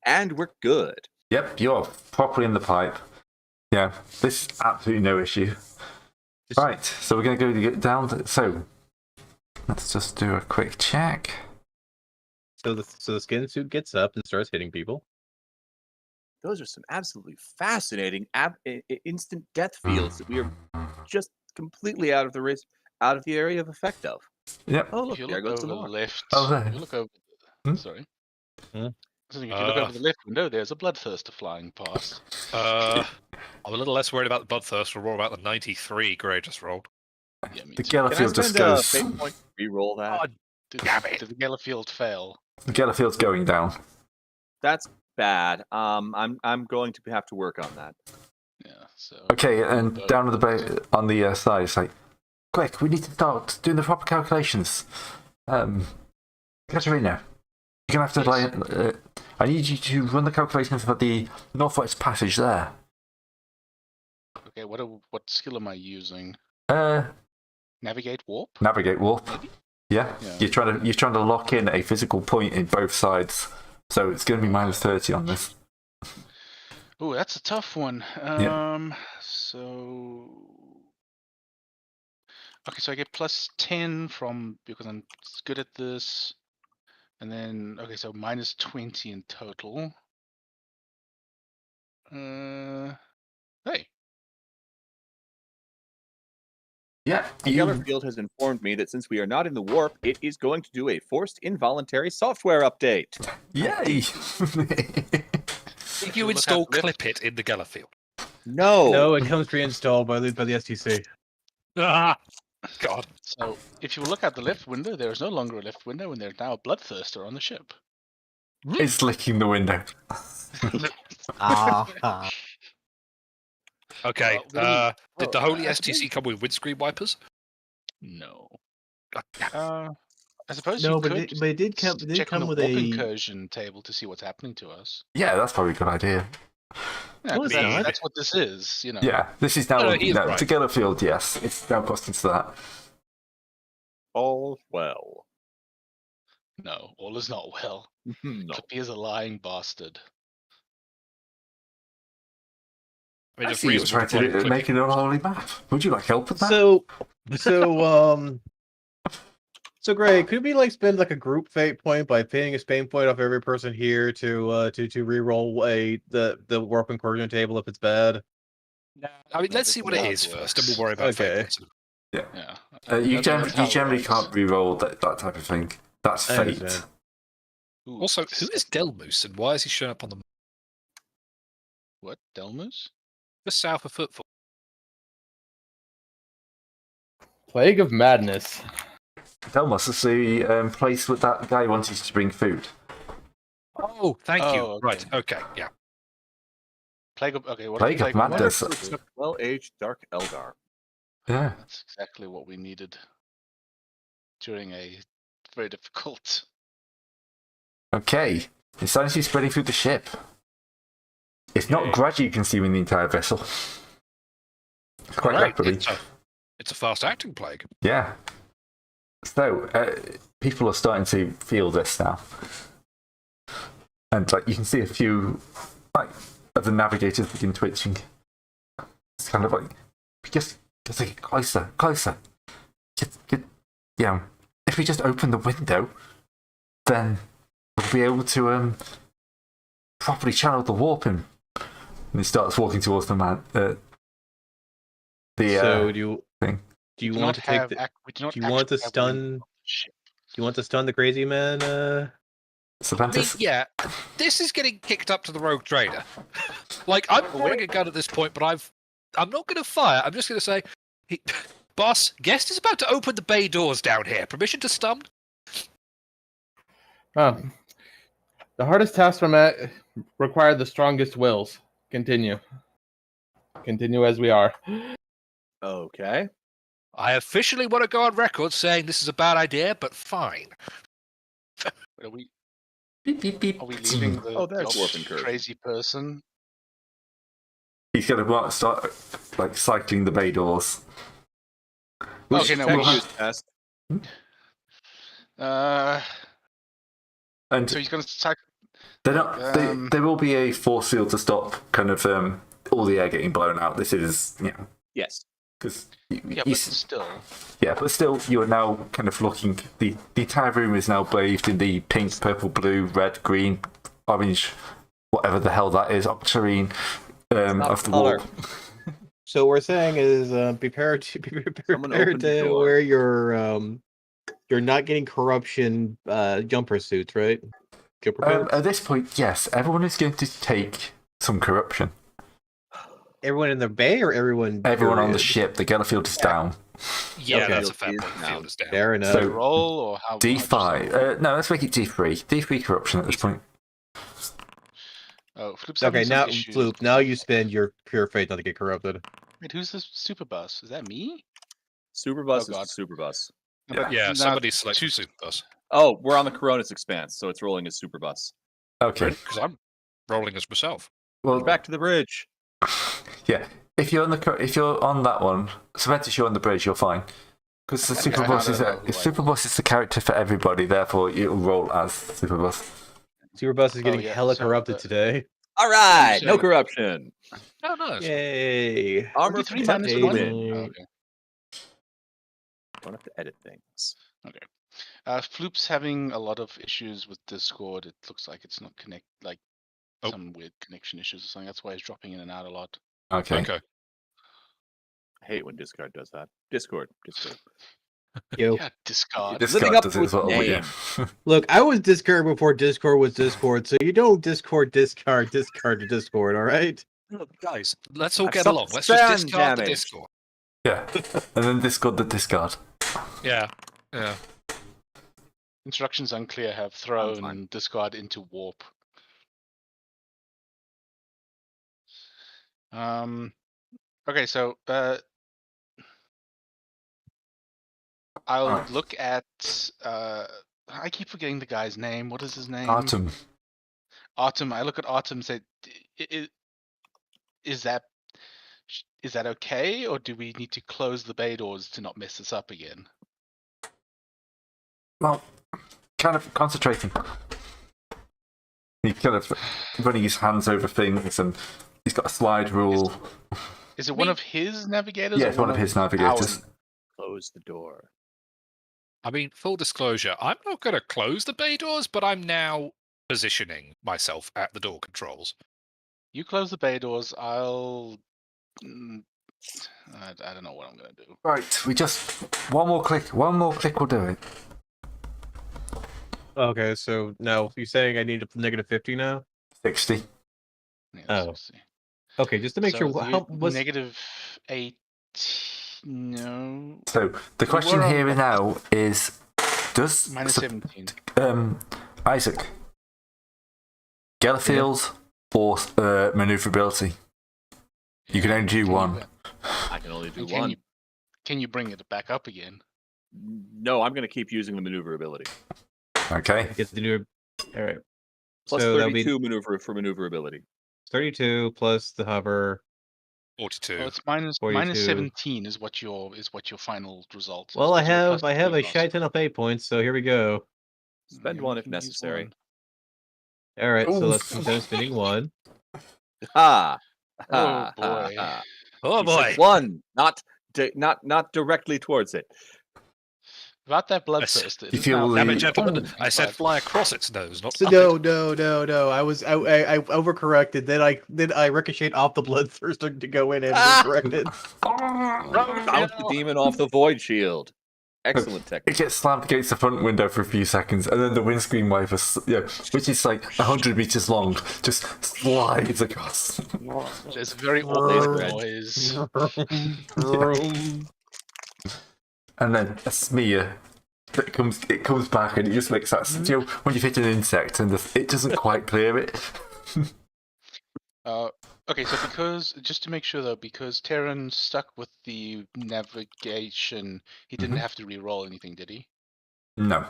And we're good. Yep, you're properly in the pipe. Yeah, this is absolutely no issue. Right, so we're going to go down. So let's just do a quick check. So the skin suit gets up and starts hitting people. Those are some absolutely fascinating instant death fields that we are just completely out of the area of effect of. Yep. Oh, If look, you there look goes over some the more. left, Oh, there. if you look over. Hmm? Sorry. Hmm? So if you look over the left window, there's a bloodthirster flying past. I'm a little less worried about the bloodthirst, or more about the 93 Grey just rolled. Yeah, me The too. Can I Gellerfield just spend a goes. fate point to reroll that? Did, Damn it. did the Gellerfield fail? The Gellerfield's going down. That's bad. I'm going to have to work on that. Yeah. So. Okay, and down on the side, it's like, quick, we need to start doing the proper calculations. Katerina, you're gonna have to I need you to run the calculations for the Northwest Passage there. Okay. What skill am I using? Navigate warp. Navigate warp. Yeah. Yeah. You're trying to lock in a physical point in both sides, so it's going to be minus 30 on this. Oh, that's a tough one. So okay, so I get plus 10 from because I'm good at this, and then okay, so minus 20 in total. Hey, Yeah, Gellerfield has informed me that since we are not in the warp, it is going to do a forced involuntary software update. Yay! If you look install at lift- Clip It in the Gellerfield. No. No, it comes pre-installed by the STC. Ah, God. so if you look at the left window, there is no longer a left window, and there's now a bloodthirster on the ship. It's licking the window. Okay. What do we- Did the well, Holy I STC come with windscreen wipers? No. God damn. I suppose No, you but could it did come. It did check on come the with warp a. incursion table to see what's happening to us. Yeah, that's probably a good idea. Yeah, No, 'cause it's that's, not. that's what this is, you know. Yeah, this is now No, he is right. to Gellerfield. Yes, it's now got into that. All well. No, all is not well. No. Clippy is a lying bastard. I mean, I there's see you reasons trying to to make an unholy map. Would you like help with that? So Greg, could we like spend like a group fate point by paying a Spain point off every person here to re-roll the warp incursion table if it's bad? I mean, let's see what it is first, and we'll worry about Okay. fate. Yeah. You That's how it generally works. can't re-roll that type of thing. That's I fate. understand. Ooh, Also, who is Delmoose, and why is he showing up on the map What? Delmus? just south of Footfall? Plague of Madness. Delmos is the place with that guy wanted to bring food. Oh, thank you. Oh, okay. Right, okay, yeah. Plague of what Plague is of Madness. Well-aged Dark Eldar. Yeah. That's exactly what we needed during a very difficult. Okay. Insanity spreading through the ship. It's not gradually consuming the entire vessel. Quite Right, rapidly. it's a fast-acting plague. Yeah. So, people are starting to feel this now. And you can see a few of the navigators begin twitching. It's kind of just get closer. If we just open the window, then we'll be able to properly channel the warp in. And he starts walking towards the man. So do you want to take the? Do you want to stun? Do you want to stun the crazy man? I mean, Serpentis? yeah, this is getting kicked up to the rogue trader. I'm holding a gun at this point, but I'm not going to fire. I'm just going to say, boss, guest is about to open the bay doors down here. Permission to stun? The hardest task require the strongest wills. Continue as we are. Okay. I officially want to go on record saying this is a bad idea, but fine. Are we Beep, beep, beep. leaving the there's warp incursion. crazy person? He's going to start cycling the bay doors. Okay, no, Check we'll use test. And so he's going to attack. they're not, there will be a force field to stop kind of all the air getting blown out. This is, Yes. because Yeah, but still. yeah, but still, you are now kind of looking. The entire room is now bathed in the pink, purple, blue, red, green, orange, whatever the hell that is, octarine of the color. warp. So what we're saying is be prepared Someone open the to door. wear your not getting corruption jumper suits, right? Jumper pants? At this point, yes, everyone is going to take some corruption. Everyone in the bay or everyone? Everyone on the period? ship. The Gellerfield is down. Yeah, Okay. that's a fair Field point. is The field is down. Fair enough. So- Roll or how? D5. No, let's make it D3. D3 corruption at this point. Oh, Floop's Okay, having some now issues. Floop. Now you spend your pure faith not to get corrupted. Wait, who's the super bus? Is that me? Superbus Oh, is the God. superbus. Yeah. Yeah, Now, somebody select two- super bus. Oh, we're on the Coronis Expanse, so it's rolling as superbus. Okay. Because I'm rolling as myself. Well, Back to the bridge. yeah. If you're on that one, Serpentis, you're on the bridge. You're fine. Because the Okay, Superbus I is don't know who I Superbus is the character for everybody. Therefore, it'll roll as Superbus. Superbus is getting yeah, hella so, corrupted today. All right, no So- corruption. Oh, nice. Yay! Armor Only 3 protect minus 1? win. Oh, okay. Don't have to edit things. Floop's having a lot of issues with Discord. It looks like it's not Oh. some weird connection issues or something. That's why he's dropping in and out a lot. Okay. Okay. I hate when Discord does that. Discord. Yo, Yeah, discard. This Living guy up does to it its as well, but yeah. look, I was Discord before Discord was Discord, so you don't discard to Discord, all right? Look, guys, let's all I've get suffered along. Let's just strand discard the damage. Discord. Yeah. And then discard the discard. Yeah. Yeah. Instructions unclear. Have fine. thrown discard into warp. Okay, so I'll Alright. look at. I keep forgetting the guy's name. What is his name? Artem. Artem. I look at Artem and say, is that okay, or do we need to close the bay doors to not mess this up again? Well, kind of concentrating. He's kind of running his hands over things, and he's got a slide rule. Is it one of his navigators? Yeah, or it's one of his navigators. ours? Close the door. I mean, full disclosure, I'm not going to close the bay doors, but I'm now positioning myself at the door controls. You close the bay doors. I'll. I don't know what I'm gonna do. Right, we just one more click will do it. Okay, so now you're saying I need a negative 50 now? 60. Yeah, Oh. let's see. Okay, just to make So sure. you- How was negative 8? No. So the question were on here what? now is, does Minus 17. Isaac Gellerfield or maneuverability? You can only do one. I can only do Can one. you, can you bring it back up again? No, I'm going to keep using the maneuverability. Okay. get the new? All right. Plus So that'll be 32 maneuverability. 32 plus the hover. 42. Well, it's minus 42. 17 is what your final result. is, Well, I 'cause you're have plus a 3 shite ton of fate points, so here we go. Spend You one if can use necessary. one. All right, so Oof. let's consider spending one. Ha! Oh, Ha, ha, boy. ha. Oh, He said boy. one, not directly towards it. About that Yes. bloodthirst. it You is feel now the- Damn it, 30. gentlemen. Oh, I said God. fly across its nose, not So up no, it. no. I overcorrected. Then I ricocheted off the bloodthirst to go in and Ah! corrected. Bounce the demon off the void shield. Excellent It technique. gets slammed against the front window for a few seconds, and then the windscreen wiper, which is like 100 meters long, just slides across. There's very Laser awkward edge. noise. And then a smear that comes back, and it just makes that, when you've hit an insect and it doesn't quite clear it. Okay, so just to make sure though, because Terran stuck with the navigation, he didn't Mhm. have to re-roll anything, did he? No.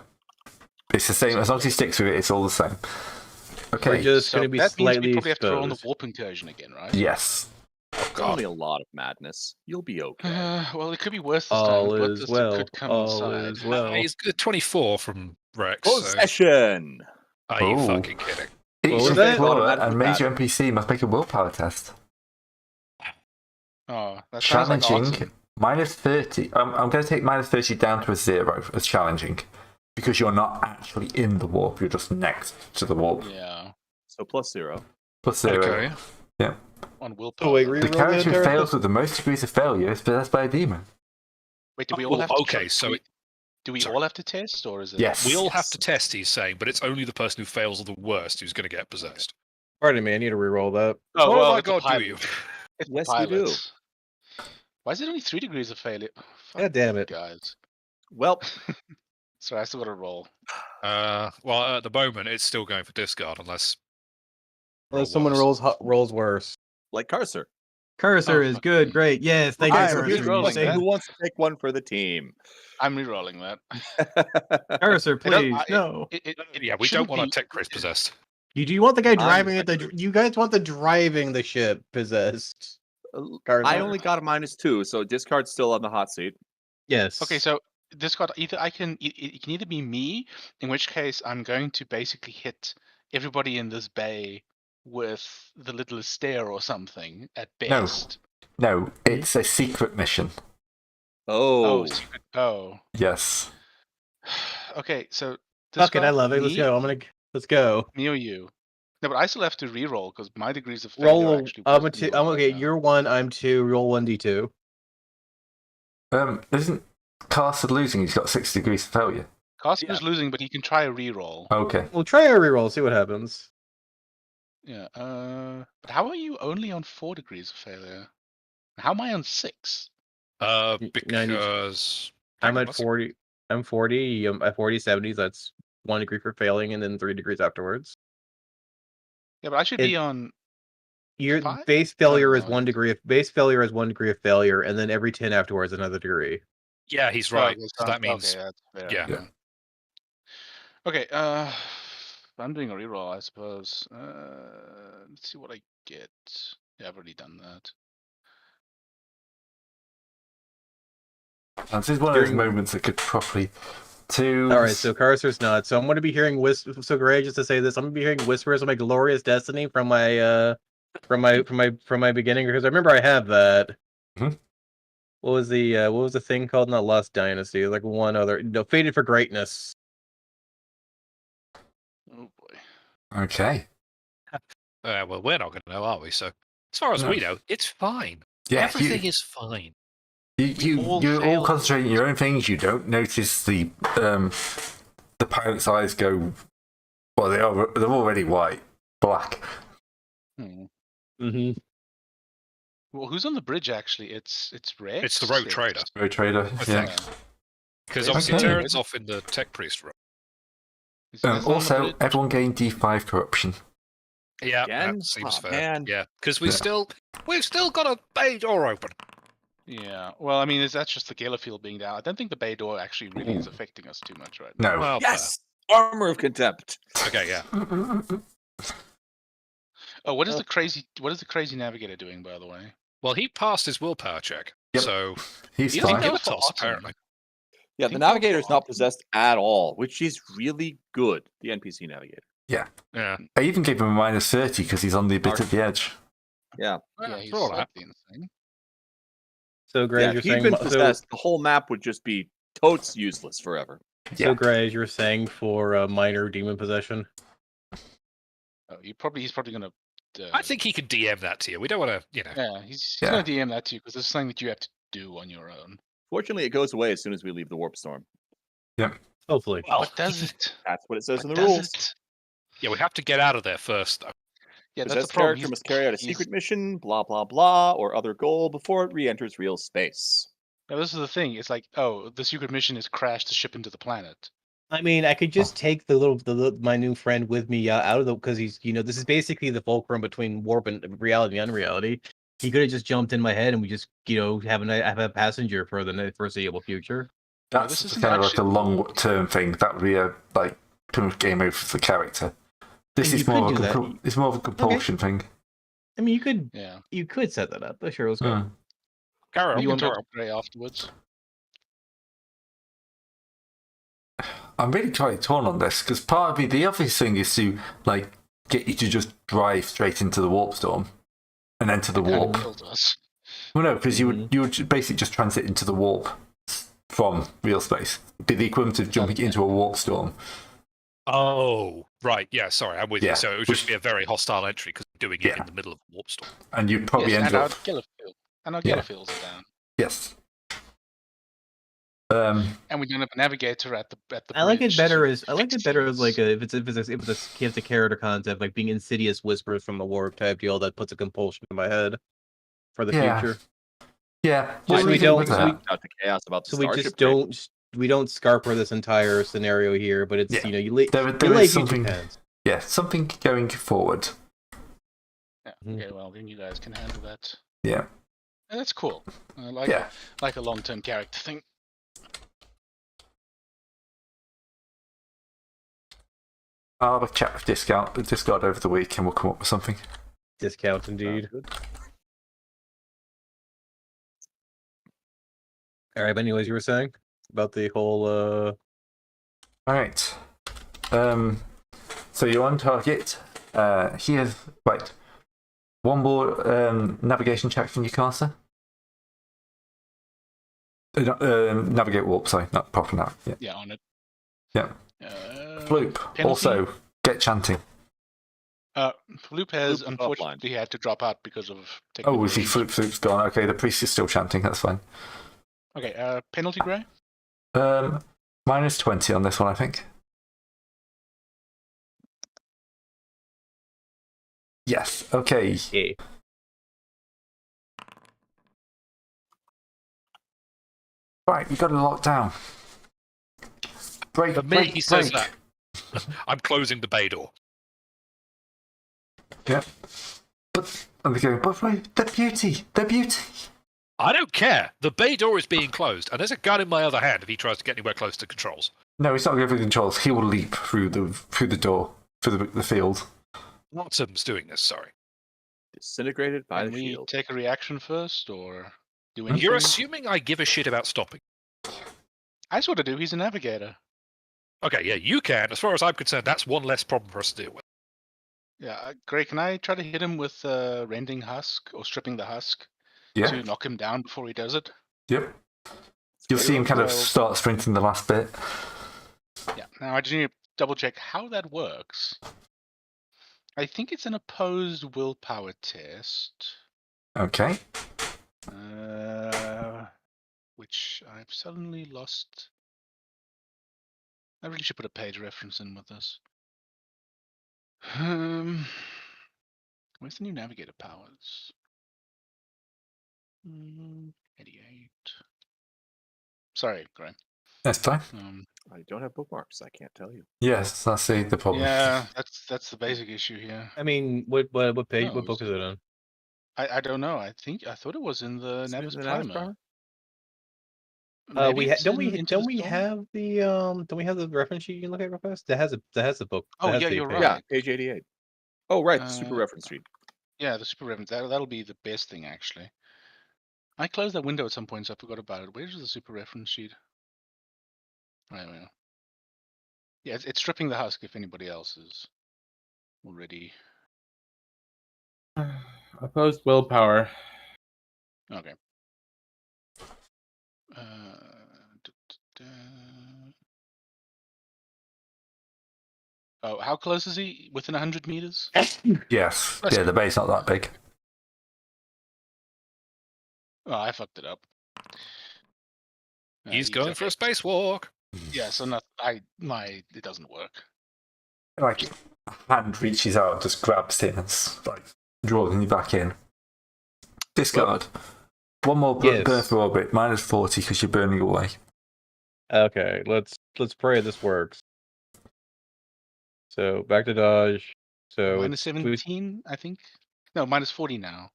It's the same, as long as he sticks with it, it's all the same. We're Okay, just So going to be that means we slightly probably have to roll on the exposed. warp incursion again, right? yes. It's only a lot of madness. You'll be okay. Well, it could be worse this time. All The is bloodthirster well. could come All inside. is well. He's 24 from Rex. So... Possession! Are you Oh. fucking kidding? Each was that? explorer Automatically and major bad. NPC must make a willpower test. Oh, that sounds like Challenging, arson. minus 30. I'm going to take minus 30 down to a 0 as challenging, because you're not actually in the warp, you're just next to the warp. Yeah, So plus 0. Plus 0. Okay. on willpower. Oh, wait, The reroll character who that, fails with the most degrees of failure is possessed by a demon. Wait, do we all Oh, have to? okay, so do we sorry. all have to test, or is it? Yes. We all have to test, he's saying, but it's only the person who fails the worst who's going to get possessed. Pardon me, I need to reroll that. Oh, Oh well, my it's a god, do pilot. you? It's Yes, a we do. pilot. Why is it only 3 degrees of failure? Fuck God damn you it. guys. Well, Sorry, I still got to roll. Well, at the moment, it's still going for discard unless. Unless someone worse. rolls worse. like Cursor. Cursor Oh, is fuck good, me. great. Yes, thank you, I'm Cursor. You re-rolling say- that. Who wants to take one for the team? I'm re-rolling that. Cursor, I don't- please. No. Yeah, we don't shouldn't want our be- tech Chris possessed. Do you want the guy I'm driving it? You guys want the driving the ship possessed? Cursor. I only got a minus 2, so discard's still on the hot seat. Yes. Okay, so Discord, it can either be me, in which case I'm going to basically hit everybody in this bay with the littlest stair or something at No. best. No, it's a secret mission. Oh, Secret. Oh. Yes. Okay, so Fuck it, I Discard, love it. Let's go. Let's go. Me or you? No, but I still have to re-roll because my degrees of failure Roll. actually. I'm worse a than two. yours I'm right okay. now. You're 1. I'm 2. Roll 1d2. Isn't Castle losing? He's got 6 degrees of failure. Casper's losing, but he can try a re-roll. Okay. We'll try a reroll. See what happens. Yeah. But how are you only on 4 degrees of failure? How am I on 6? Because I'm hang on, at what's- 40. I'm 40. I'm at 40 70s. That's 1 degree for failing, and then 3 degrees afterwards. Yeah, but I should be on. Your 5? base failure is no, 1 degree. Base failure is 1 degree of failure, and then every 10 afterwards another degree. Yeah, he's Oh, right. okay, So that means okay, that's fair. yeah. Okay. I'm doing a reroll, I suppose. Let's see what I get. Yeah, I've already done that. And this is one of those moments that could properly. All right, so Carcer's not. So I'm going to be hearing So Gray, just to say this, I'm going to be hearing whispers of my glorious destiny from my beginning, because I remember I have that. Mhm. What was the thing called? Not Lost Dynasty, like one other. No, Fated for Greatness. Oh boy. Okay. well, we're not going to know, are we? So as far as No. we know, it's fine. Yeah, Everything is fine. you're all failed. concentrating on your own things. You don't notice the pilot's eyes go. Well, they're already black. Mm-hmm. Well, who's on the bridge actually? It's Rex. It's the rogue trader. Road trader. I Yeah. think. Because obviously Okay. Terran's off in the tech priest room. Is Rex on the Also, bridge? everyone gained D5 corruption. Yeah, Again? that seems Oh, fair. man. Yeah, because we've Yeah. still got a bay door open. Yeah. Well, I mean, that's just the Gala field being down. I don't think the bay door actually really is affecting us too much right now. No. Well, yes! Armor of Contempt. Okay, yeah. Oh, what is the crazy navigator doing, by the way? Well, he passed his willpower check, Yep. so He's he's fine. give a for toss autumn. apparently. Yeah, the Think Navigator's of not Autumn. possessed at all, which is really good. The NPC Navigator. Yeah, I even gave him a minus 30 because he's on the bit at the edge. Yeah. Yeah, yeah, he's for all that. slightly insane. So Gray, Yeah, you're if he'd saying been possessed, the whole map would just be totes useless forever. So Gray, you're saying for minor demon possession. Oh, he's probably gonna. I think he could DM that to you. We don't want to, Yeah, he's Yeah. gonna DM that to you because this is something that you have to do on your own. Fortunately, it goes away as soon as we leave the warp storm. Hopefully. Well, What does it? That's what it says in What the does rules. it? Yeah, we have to get out of there first, though. Yeah, that's Possessed the problem. character must carry out a secret mission, blah blah blah, or other goal before it re-enters real space. Now, this is the thing. It's like, oh, the secret mission is crash the ship into the planet. I mean, I could just take my new friend with me out of the, because he's, this is basically the fulcrum between warp and reality and unreality. He could have just jumped in my head and we just, have a passenger for the foreseeable future. That's this isn't kind of like a actually- long-term thing. That would be a pretty much game over for the character. This And is you more could of a do that. it's more of a compulsion thing. I mean, Yeah. you could set that up. But sure, let's go. Mm. Carry on. You can carry talk on. to Gray afterwards. I'm really quite torn on this because part of me, the obvious thing is to get you to just drive straight into the warp storm and enter the warp. Killed us. Well, no, because you would basically just transit into the warp from real space. It'd be the equivalent of jumping into a warp storm. Oh, right. Yeah, sorry, I'm with Yeah, you. So it would just be a very hostile entry because we're doing it Yeah. in the middle of a warp storm. And you'd probably Yes, end and up. our Gala field. And our Yeah. Gala fields are down. Yes. And we don't have a navigator at the I like it bridge better to as fix like things. if it's a character concept, like being insidious whispers from the warp type deal that puts a compulsion in my head for the Yeah. future. Yeah. So what do we you think don't- with so that? Out to chaos about the So we starship just trade. we don't scarper this entire scenario here, but it's Yeah. you lay There you lay is future something. plans. Yeah, something going forward. Yeah. Mhm. Okay, well, then you guys can handle that. Yeah. And that's cool. I Yeah. like a long-term character thing. I'll have a chat with Discard over the week and we'll come up with something. Discount indeed. All right, but anyways, you were saying about the whole Alright. So you're on target Here's right. One more navigation check from your caster. Navigate warp, sorry, not proper nav. Yeah. Yeah, on it. Yeah. Floop. Penalty? Also, get chanting. Floop has Floop unfortunately had to drop out because of Oh, technical we see issues. Floop's gone. Okay, the priest is still chanting. That's fine. Okay, penalty, Gray? Minus 20 on this one, I think. Yes. Okay. Yeah. Right, you got it locked down. Break. The minute break, he says break. that, I'm closing the bay door. Yeah. And they go, but wait, the beauty. I don't care. The bay door is being closed, and there's a gun in my other hand if he tries to get anywhere close to controls. No, he's not going for the controls. He will leap through the door, through the field. Autumn's doing this, sorry. Disintegrated by Can the we shield. take a reaction first, or do anything? You're assuming I give a shit about stopping. I sort of do. He's a navigator. Okay, yeah, you can. As far as I'm concerned, that's one less problem for us to deal with. Yeah, Gray, can I try to hit him with rending husk or stripping the husk Yeah. to knock him down before he does it? Yep. You'll see him kind of start sprinting the last bit. Yeah. Now I just need to double check how that works. I think it's an opposed willpower test, Okay. which I've suddenly lost. I really should put a page reference in with this. Where's the new navigator powers? 88. Sorry, Graham. Next time. I don't have bookmarks. I can't tell you. Yes, that's the problem. Yeah, that's the basic issue here. I mean, what page? No, What book is it on? I don't know. I thought it was in the Isn't it Navis in the Navis Primer. Primer? Maybe it's Don't in Into the Storm? we have the reference sheet you can look at real fast? That has the book. Oh, that has yeah, the you're page. right. Yeah, page 88. Oh, right, the super reference sheet. Yeah, the super reference. That'll be the best thing, actually. I closed that window at some point, so I forgot about it. Where's the super reference sheet? Right, well. Yeah, it's stripping the husk if anybody else is already. Opposed willpower. Okay. Oh, how close is he? Within 100 meters? Yes. Yeah, the bay's not that big. Oh, I fucked it up. He's going for a spacewalk. Yeah, so it doesn't work. Like, hand reaches out, just grabs him and like draws him back in. Discard. One more burn through orbit, minus 40 because you're burning away. Okay, let's pray this works. So back to dodge. So minus 17, I think. No, minus 40 now.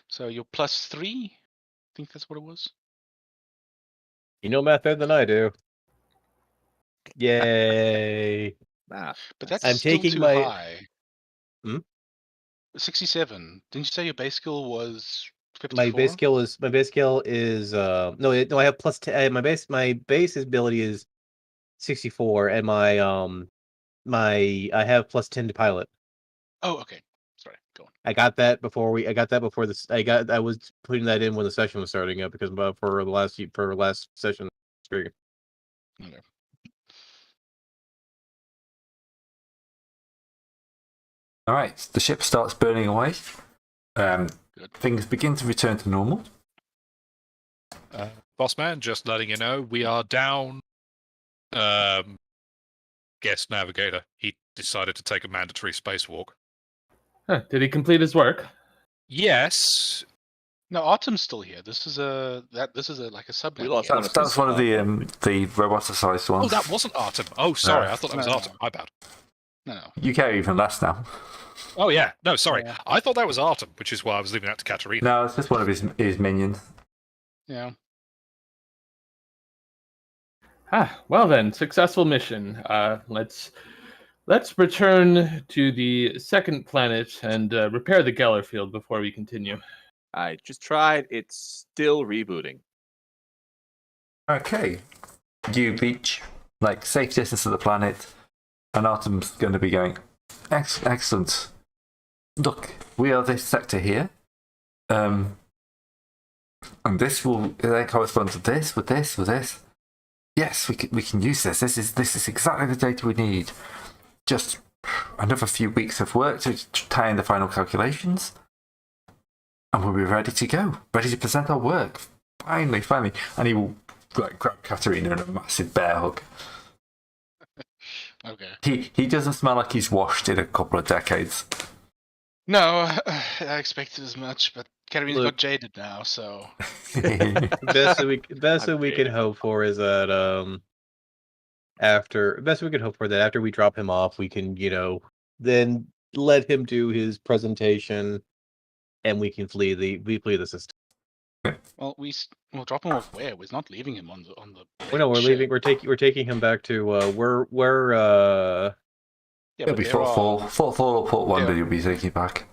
So you're plus 3. I think that's what it was. You know math better than I do. Yay! Math. But that's I'm still taking too my- high. 67. Didn't you say your base skill was 54? My base skill is no, I have plus 10. My base ability is 64, and I have plus 10 to pilot. Oh, okay. Sorry, go on. I got that before this. I was putting that in when the session was starting up because for last session. Okay. All right, the ship starts burning away. Good. Things begin to return to normal. Boss man, just letting you know, we are down. Guest navigator. He decided to take a mandatory spacewalk. Huh, did he complete his work? Yes. No, Autumn's still here. This is like a sub. We lost navigator. one of That's one of the roboticized ones. Oh, that wasn't Artem. Oh, sorry. No. I thought that was No. Artem. My bad. No. You carry even less now. Oh, yeah. No, sorry. Yeah. I thought that was Artem, which is why I was leaving that to Katarina. No, it's just one of his minions. Yeah. Well then, successful mission. Let's return to the second planet and repair the Geller field before we continue. I just tried. It's still rebooting. Okay. You reach like safe distance of the planet, and Artem's going to be going. Excellent. look, we are this sector here. And this will then correspond to this, with this, with this. Yes, we can use this. This is exactly the data we need. Just another few weeks of work to tie in the final calculations, and we'll be ready to go, ready to present our work. Finally. And he will grab Katerina in a massive bear hug. Okay. He doesn't smell like he's washed in a couple of decades. No, I expected as much, but Katarina's Look. got jaded now, so Best that we can hope for is that after we drop him off, we can then let him do his presentation, and we flee the system. well, we'll drop him off where? We're not leaving him on the. Oh, no, we're ship. leaving. We're taking him back to we're Yeah, It'll but be there are, Port 4 or Port 1 Yeah. that you'll be taking back.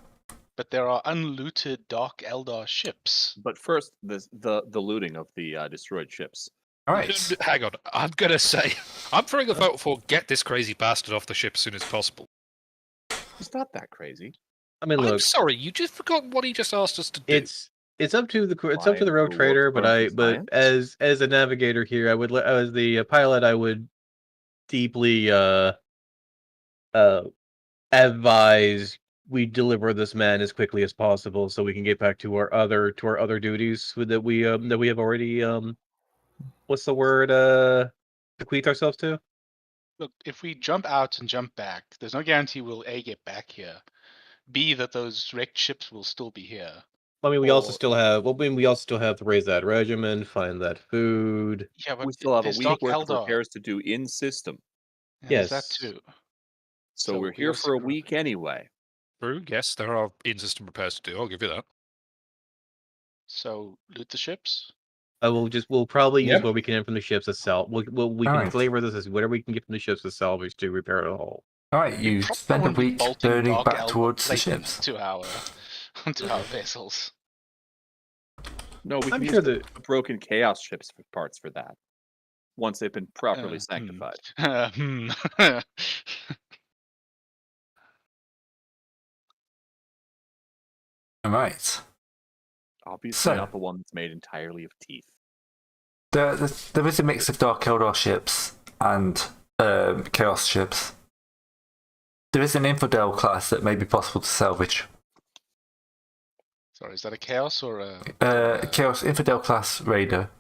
but there are unlooted Dark Eldar ships. But first, the looting of the destroyed ships. All right. Hang on. I'm going to say, I'm throwing a vote for get this crazy bastard off the ship as soon as possible. It's not that crazy. I mean, I'm look, sorry, you just forgot what he just asked us to do. it's up to the rogue Fine, trader, we'll but work for science. as a navigator here, as the pilot, I would deeply advise we deliver this man as quickly as possible so we can get back to our other duties that we have already what's the word bequeathed ourselves to. Look, if we jump out and jump back, there's no guarantee we'll A, get back here, B, that those wrecked ships will still be here. I mean, we also Or- still have to raise that regiment, find that food. Yeah, but We still have a there's week Dark worth of Eldar. repairs to do in system. Yeah, there's that Yes. too. So So we're we here also for a got- week anyway. True, yes, there are in-system repairs to do. I'll give you that. So loot the ships. We'll probably use Yep. what we can from the ships to sell. We can Alright. flavor this as whatever we can get from the ships to salvage to repair the hull. All right, you Probably spend a won't be week bolting burning Dark back Eldar towards the plating ships. to our vessels. No, we I'm can sure use that the broken chaos ships for parts for that. Once they've been properly Hmm. sanctified. All right. Obviously So- not the one that's made entirely of teeth. There is a mix of Dark Eldar ships and Chaos ships. There is an Infidel class that may be possible to salvage. Sorry, is that a chaos or a? Chaos Infidel class Raider.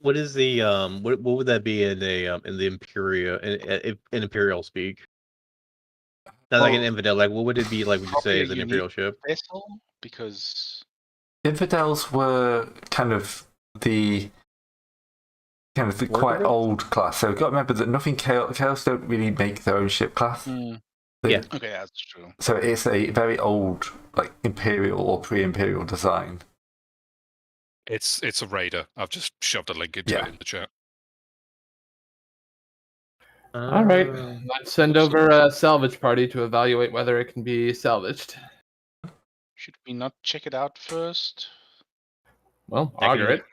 what is the what would that be in the imperial in imperial speak? Not like an Well, infidel. Like what would it be like? Would you Probably say a as an unique- imperial ship? vessel? Because Infidels were kind of the quite Workable? old class. So we've got to remember that nothing Chaos don't really make their own ship class. They- Yeah. okay, that's true. So it's a very old, like imperial or pre-imperial design. It's a raider. I've just shoved a link into Yeah. it in the chat. All right, Uh, let's send over a salvage party to evaluate whether it can be salvaged. Should we not check it out first? Well, I can- auger it.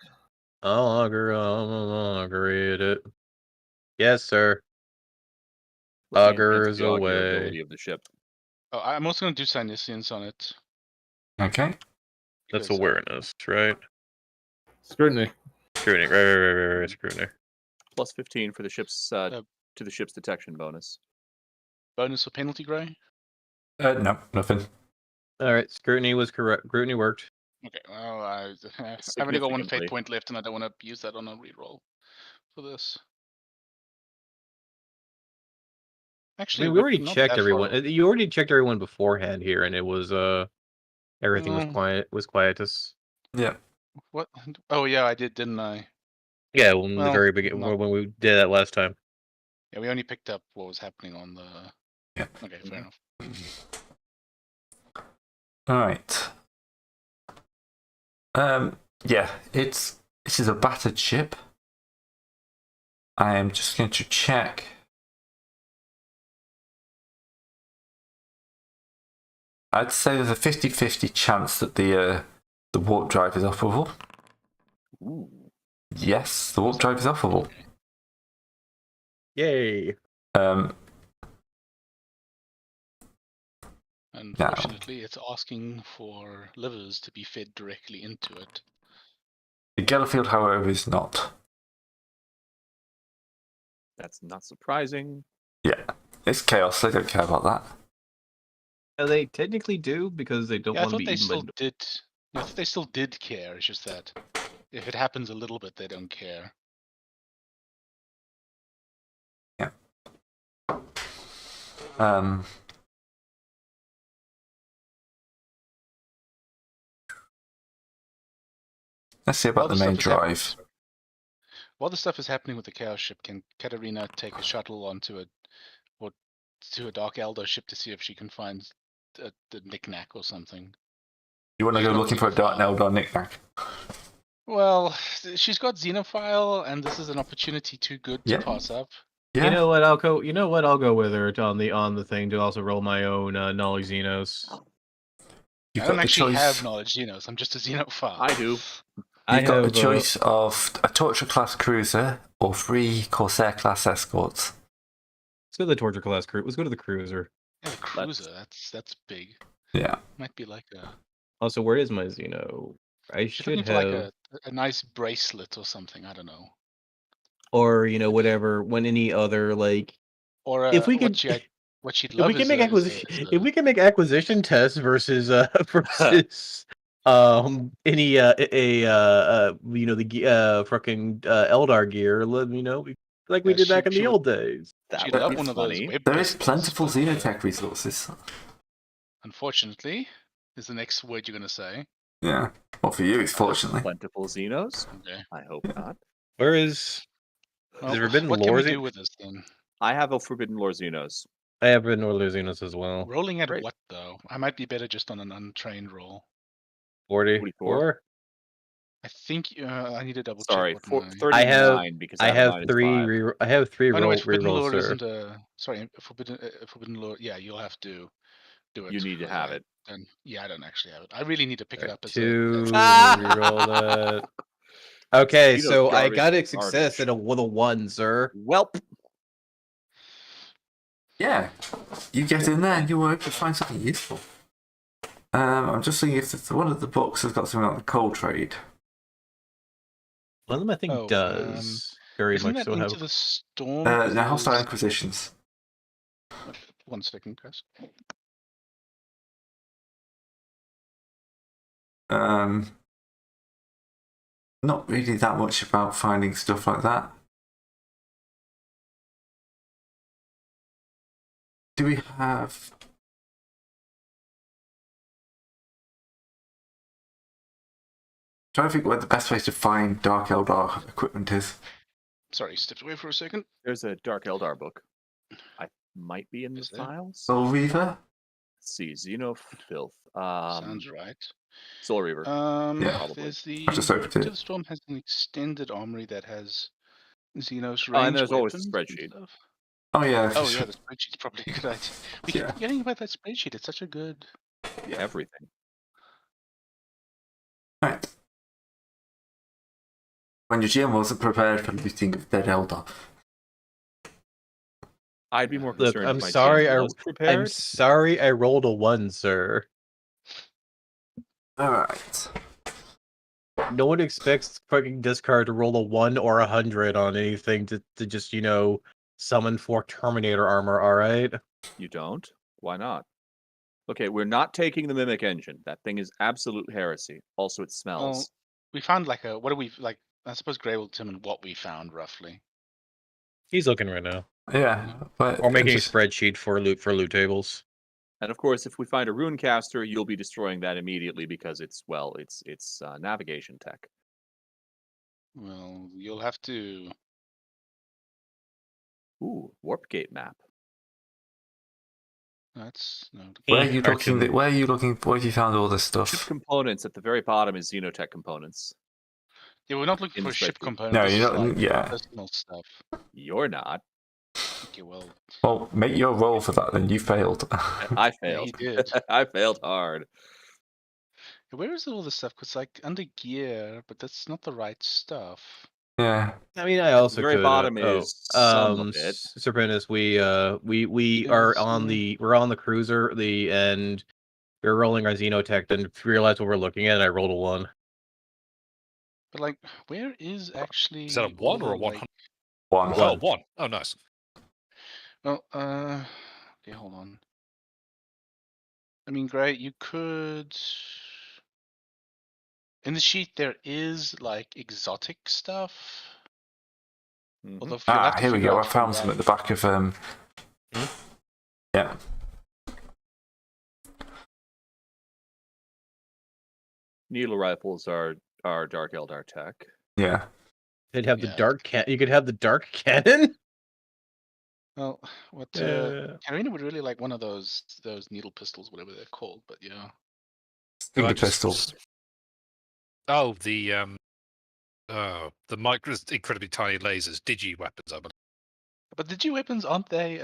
I'll auger it. Yes, sir. Let me Augurs enhance the away. augurability of the ship. Oh, I'm also going to do Sinisians on it. Okay. That's because, awareness, right? Scrutiny. Scrutiny, right, scrutiny. Plus 15 for the ship's to the ship's detection bonus. bonus or penalty, Gray? No, nothing. All right, scrutiny was correct. Scrutiny worked. Okay, well, I've only got one fate Significantly. point left, and I don't want to use that on a reroll for this. I Actually, mean, we we're already not checked that everyone. far- You already checked everyone beforehand here, and it was everything was Mm. quiet. Was quietus. Yeah. What? Oh yeah, I did, didn't I? Yeah, when the Well, very beginning not- when we did that last time. Yeah, we only picked up what was happening on the. Yeah. Okay, fair enough. All right. Yeah, this is a battered ship. I am just going to check. I'd say there's a 50-50 chance that the warp drive is operable. Ooh. Yes, the warp drive is operable. Yay! Um, Unfortunately, it's asking for livers to be fed directly into it. The Gellerfield, however, is not. That's not surprising. Yeah, it's chaos. They don't care about that. They technically do because they don't Yeah, I want to thought be they eaten still by. did. I thought they still did care. It's just that if it happens a little bit, they don't care. Um, let's see about the main drive. While the stuff is happening with the Chaos ship, can Katarina take a shuttle onto a Dark Eldar ship to see if she can find the knickknack or something? You want to She's go got looking for a Dark Xenophile. Eldar knickknack? Well, she's got Xenophile, and this is an opportunity too good to Yeah. pass up. Yeah. You know what? I'll go. You know what? I'll go with her on the thing to also roll my own knowledge Xenos. You've I got don't the actually choice. have knowledge Xenos. I'm just a Xenophile. I do. You've got the choice of a Torture class cruiser or 3 Corsair class escorts. Let's go to the torture class cruiser. Let's go to the cruiser. Yeah, the cruiser. That's big. Yeah. Might be like a. Also, where is my Xeno? I She's looking should for like have, a nice bracelet or something. I don't know. or whatever. When any other like, Or if we could, what she'd if love we can is make a- acquisition, is a- if we can make acquisition tests versus versus any the fucking Eldar gear, let me know like we Yeah, did back in she the would- old days. That she'd would love be one of funny. those web There is bracelets, plentiful but, xenotech resources. Unfortunately, is the next word you're gonna say. Yeah. Well, for you, it's fortunately. Plentiful Xenos? Okay. I hope not. Where is? Well, Forbidden what can Lore we Xen- do with this then? I have a Forbidden Lore Xenos. I have been Northern Xenos as well. Rolling at Great. what though? I might be better just on an untrained roll. 44. I think I need to double Sorry, check what my. 39 because I out of have mine is 3. 5. I have 3 Oh, no, roll wait, Forbidden rerolls, Lore sir. isn't a. Sorry, Forbidden Lore. Yeah, you'll have to do it. You need to 'cause have it. Yeah, I don't actually have it. I really need to pick it up as 2. a. Reroll that. Okay, Xenos so I garbage got a is success garbage. with a 1, sir. Welp. Yeah. You get in there and you were able to find something useful. I'm just thinking if one of the books has got something like the coal trade. One of them I think Oh, does very Isn't much that so into have. the storm? 'Cause Now, it hostile was- inquisitions. 1 second, guys. Not really that much about finding stuff like that. Do we have... Trying to think where the best place to find Dark Eldar equipment is. Sorry, stepped away for a second. There's a Dark Eldar book. I might be in the Is there? files. Soul Reaver? Let's see, Xenofilth. Sounds right. Soul Reaver. Yeah. Probably. There's the. I just opened Into it. the Storm has an extended armory that has Xenos range Oh, and there's always a weapons and spreadsheet. stuff. Oh yeah. Oh yeah, the spreadsheet's probably a good idea. We keep Yeah. forgetting about that spreadsheet. It's such a good. Yeah, everything. Right. When your GM wasn't prepared for looting of Dead Eldar. I'd be more Look, concerned. I'm if my sorry. GM I'm was prepared. sorry. I rolled a 1, sir. Alright. No one expects fucking discard to roll a 1 or 100 on anything to just summon 4 Terminator armor. All right. You don't? Why not? Okay, we're not taking the Mimic Engine. That thing is absolute heresy. Also, it smells. Well, we found like a. What do we like? I suppose Gray will determine what we found roughly. He's looking right now, Yeah. But or making just- a spreadsheet for loot tables. And of course, if we find a Runecaster, you'll be destroying that immediately because it's navigation tech. Well, you'll have to. Ooh, Warp Gate map. That's no. Where are you looking? Where are you looking? Where have you found all this Ship stuff? components at the very bottom is Xenotech components. Yeah, we're not looking In for the ship spreadsheet. components. No, this you're is not. like Yeah. personal stuff. You're not. Okay, well, Well, make your roll for that. Then you failed. I yeah, he failed. did. I failed hard. Where is all this stuff? Cause like under gear, but that's not the right stuff. Yeah. I mean, I also the very could, bottom is some of it. Serpentis, we Is- are on the cruiser, and We were rolling our Xenotech, then realized what we're looking at, and I rolled a 1. But like, where is actually? Is that a all 1 or a the, 100? One. Oh, 1. Oh, nice. Well, okay, hold on. I mean, great. You could. In the sheet, there is like exotic stuff. Mhm. Although you'll have to Here we figure go. I out from found some that. at the back of Yeah. Needle rifles are Dark Eldar tech. Yeah. They'd have the Yeah. dark can. You could have the dark cannon. Well, what Yeah. Karina would really like one of those needle pistols, whatever they're called. But yeah. Stinger I just- pistol. Oh, the micro incredibly tiny lasers, digi weapons, I believe. But the G weapons aren't they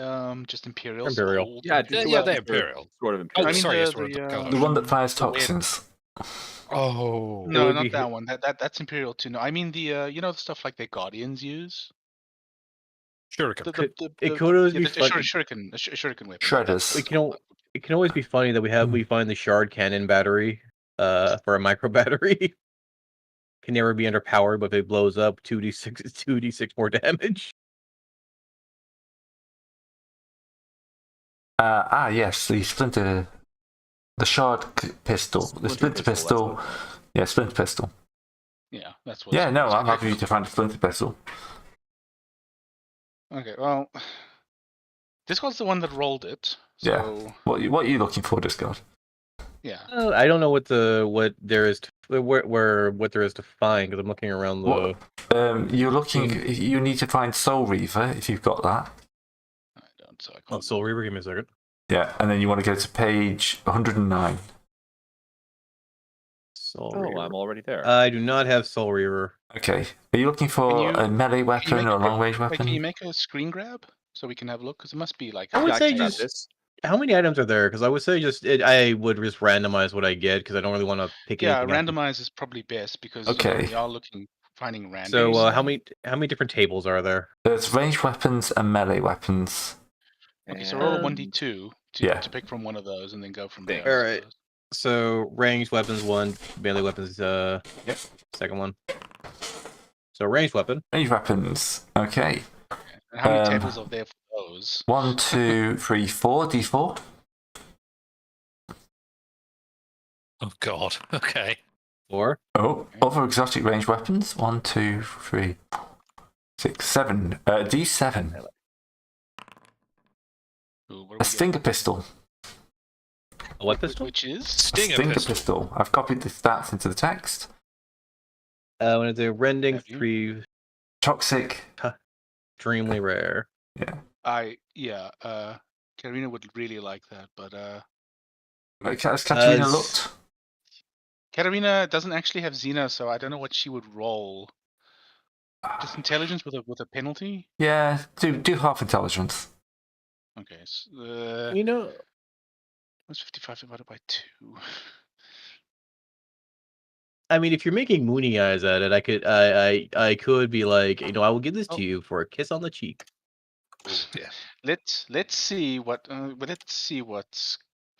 just Imperials? Imperial. Old Yeah, Imperials? Yeah, they're Imperial. Sort of Oh, Imperial. I mean, sorry, the- yes, we're the, color. The one that fires the weird- toxins. Oh, It No, would not be- that one. That's Imperial too. No, I mean the the stuff like the Guardians use. shuriken. It could always be the fun- shuriken weapon. Shredders. It can always be funny that we find the shard cannon battery for a micro battery. Can never be underpowered, but if it blows up, 2d6 more damage. Yes, the shard pistol. The splinter pistol. Yeah, splinter pistol. Yeah, that's what. Yeah, no, I'm happy to find a splinter pistol. Okay, well, Discord's the one that rolled it. So What are you looking for, Discord? yeah. I don't know what there is what there is to find because I'm looking around the. You're looking. You need to find Soul Reaver if you've got that. I don't. So I Oh, can't. Soul Reaver, give me a second. Yeah, and then you want to go to page 109. Soul Oh, Reaver. I'm already there. I do not have Soul Reaver. Okay. Are you looking for a melee weapon or a long range Wait, can you weapon? make a screen grab so we can have a look? Because it must be like. I would Yeah, say can grab just- this. How many items are there? Because I would say I would just randomize what I get because I don't really want to pick Yeah, anything. randomize is probably best because Okay. we are finding randoms. So how many different tables are there? There's range weapons and melee weapons. Okay, so roll a And 1d2 Yeah. to pick from one of those and then go from There. there. I Alright. suppose. So ranged weapons 1, melee weapons second one. So ranged weapon. Range weapons. Okay. And how many Um, tables are there for those? 1, 2, 3, 4. D4. Oh God. Okay. 4. Oh, other exotic range weapons. 1, 2, 3, 6, 7. D7. Ooh, what do we A get? stinger pistol. A what pistol? Which is? Stinger Stinger pistol. pistol. I've copied the stats into the text. When it's a rending Have you? 3, Toxic. extremely rare. Karina would really like that, but Has Katarina As- looked? Katarina doesn't actually have Xena, so I don't know what she would roll. Just intelligence with a penalty? Yeah, do half intelligence. Okay, so, You know, what's 55 divided by 2? I mean, if you're making moony eyes at it, I could be like, I will give this to you for a kiss on the cheek. Oh dear. Let's see what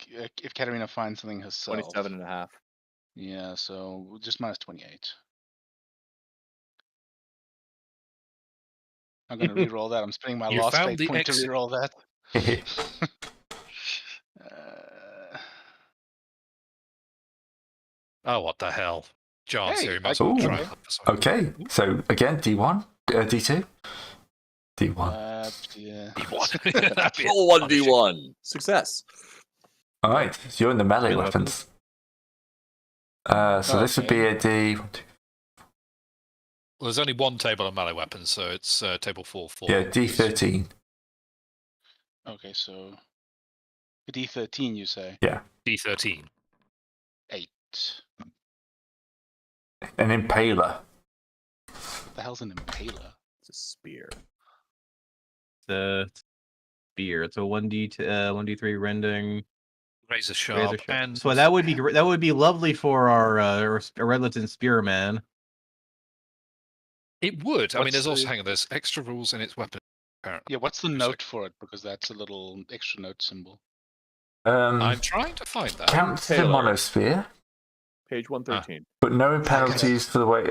if Katarina finds something herself. 27 and a half. Yeah, so just minus 28. I'm gonna re-roll that. I'm spending my You last found fate the point to exit. re-roll that. Oh, what the hell? Chance Hey, here. You might as I- well try Ooh. and help us out. Okay, so again, D1, D2, D1. Yeah. That'd be Full 1v1. Success. All right, so you're in the melee Melee weapons. So this would be a D. Well, there's only one table of melee weapons, so it's table 4. Yeah, D13. Okay, so a D13, you say? D13. 8. An impaler. What the hell's an impaler? It's a spear. The spear. It's a 1d3 rending. Razor sharp. Razor sharp. And So that would be lovely for our Redleton Spearman. it would. I mean, What's there's also the- hang on. There's extra rules in its weapon. Apparently. Yeah, what's the Just note for it? Because that's a little extra note symbol. I'm trying to find that. Counts the Taylor. monosphere, Page 113. but no penalties for the way.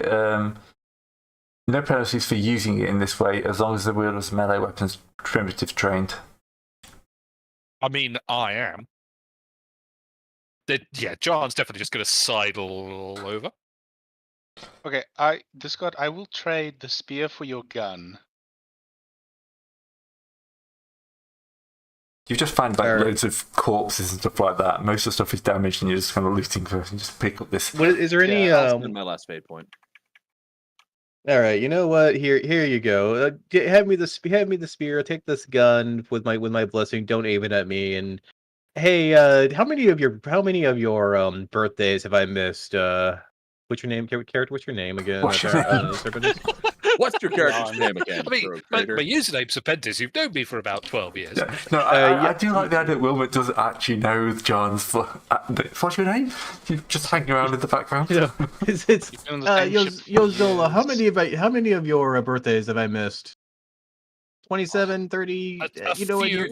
No penalties for using it in this way, as long as the wielder's melee weapons primitive trained. I mean, I am. Yeah, John's definitely just going to sidle over. Okay, Discord, I will trade the spear for your gun. You just find loads of corpses and stuff like that. Most of the stuff is damaged, and you're just kind of looting for it and just pick up this. What is there any? I'll spend my last fate point. All right, you know what? Here you go. Have me the spear. Take this gun with my blessing. Don't aim it at me. And hey, how many of your birthdays have I missed? What's your name, character? What's your name again? What's your name? What's your character's name again? I mean, my username's Serpentis. You've known me for about 12 years. Yeah. No, I do like the idea that Wilmot doesn't actually know John's. What's your name? You just hanging around in the background. Yeah, it's Yo Zola. How many of your birthdays have I missed? 27, 30. You know what? Here,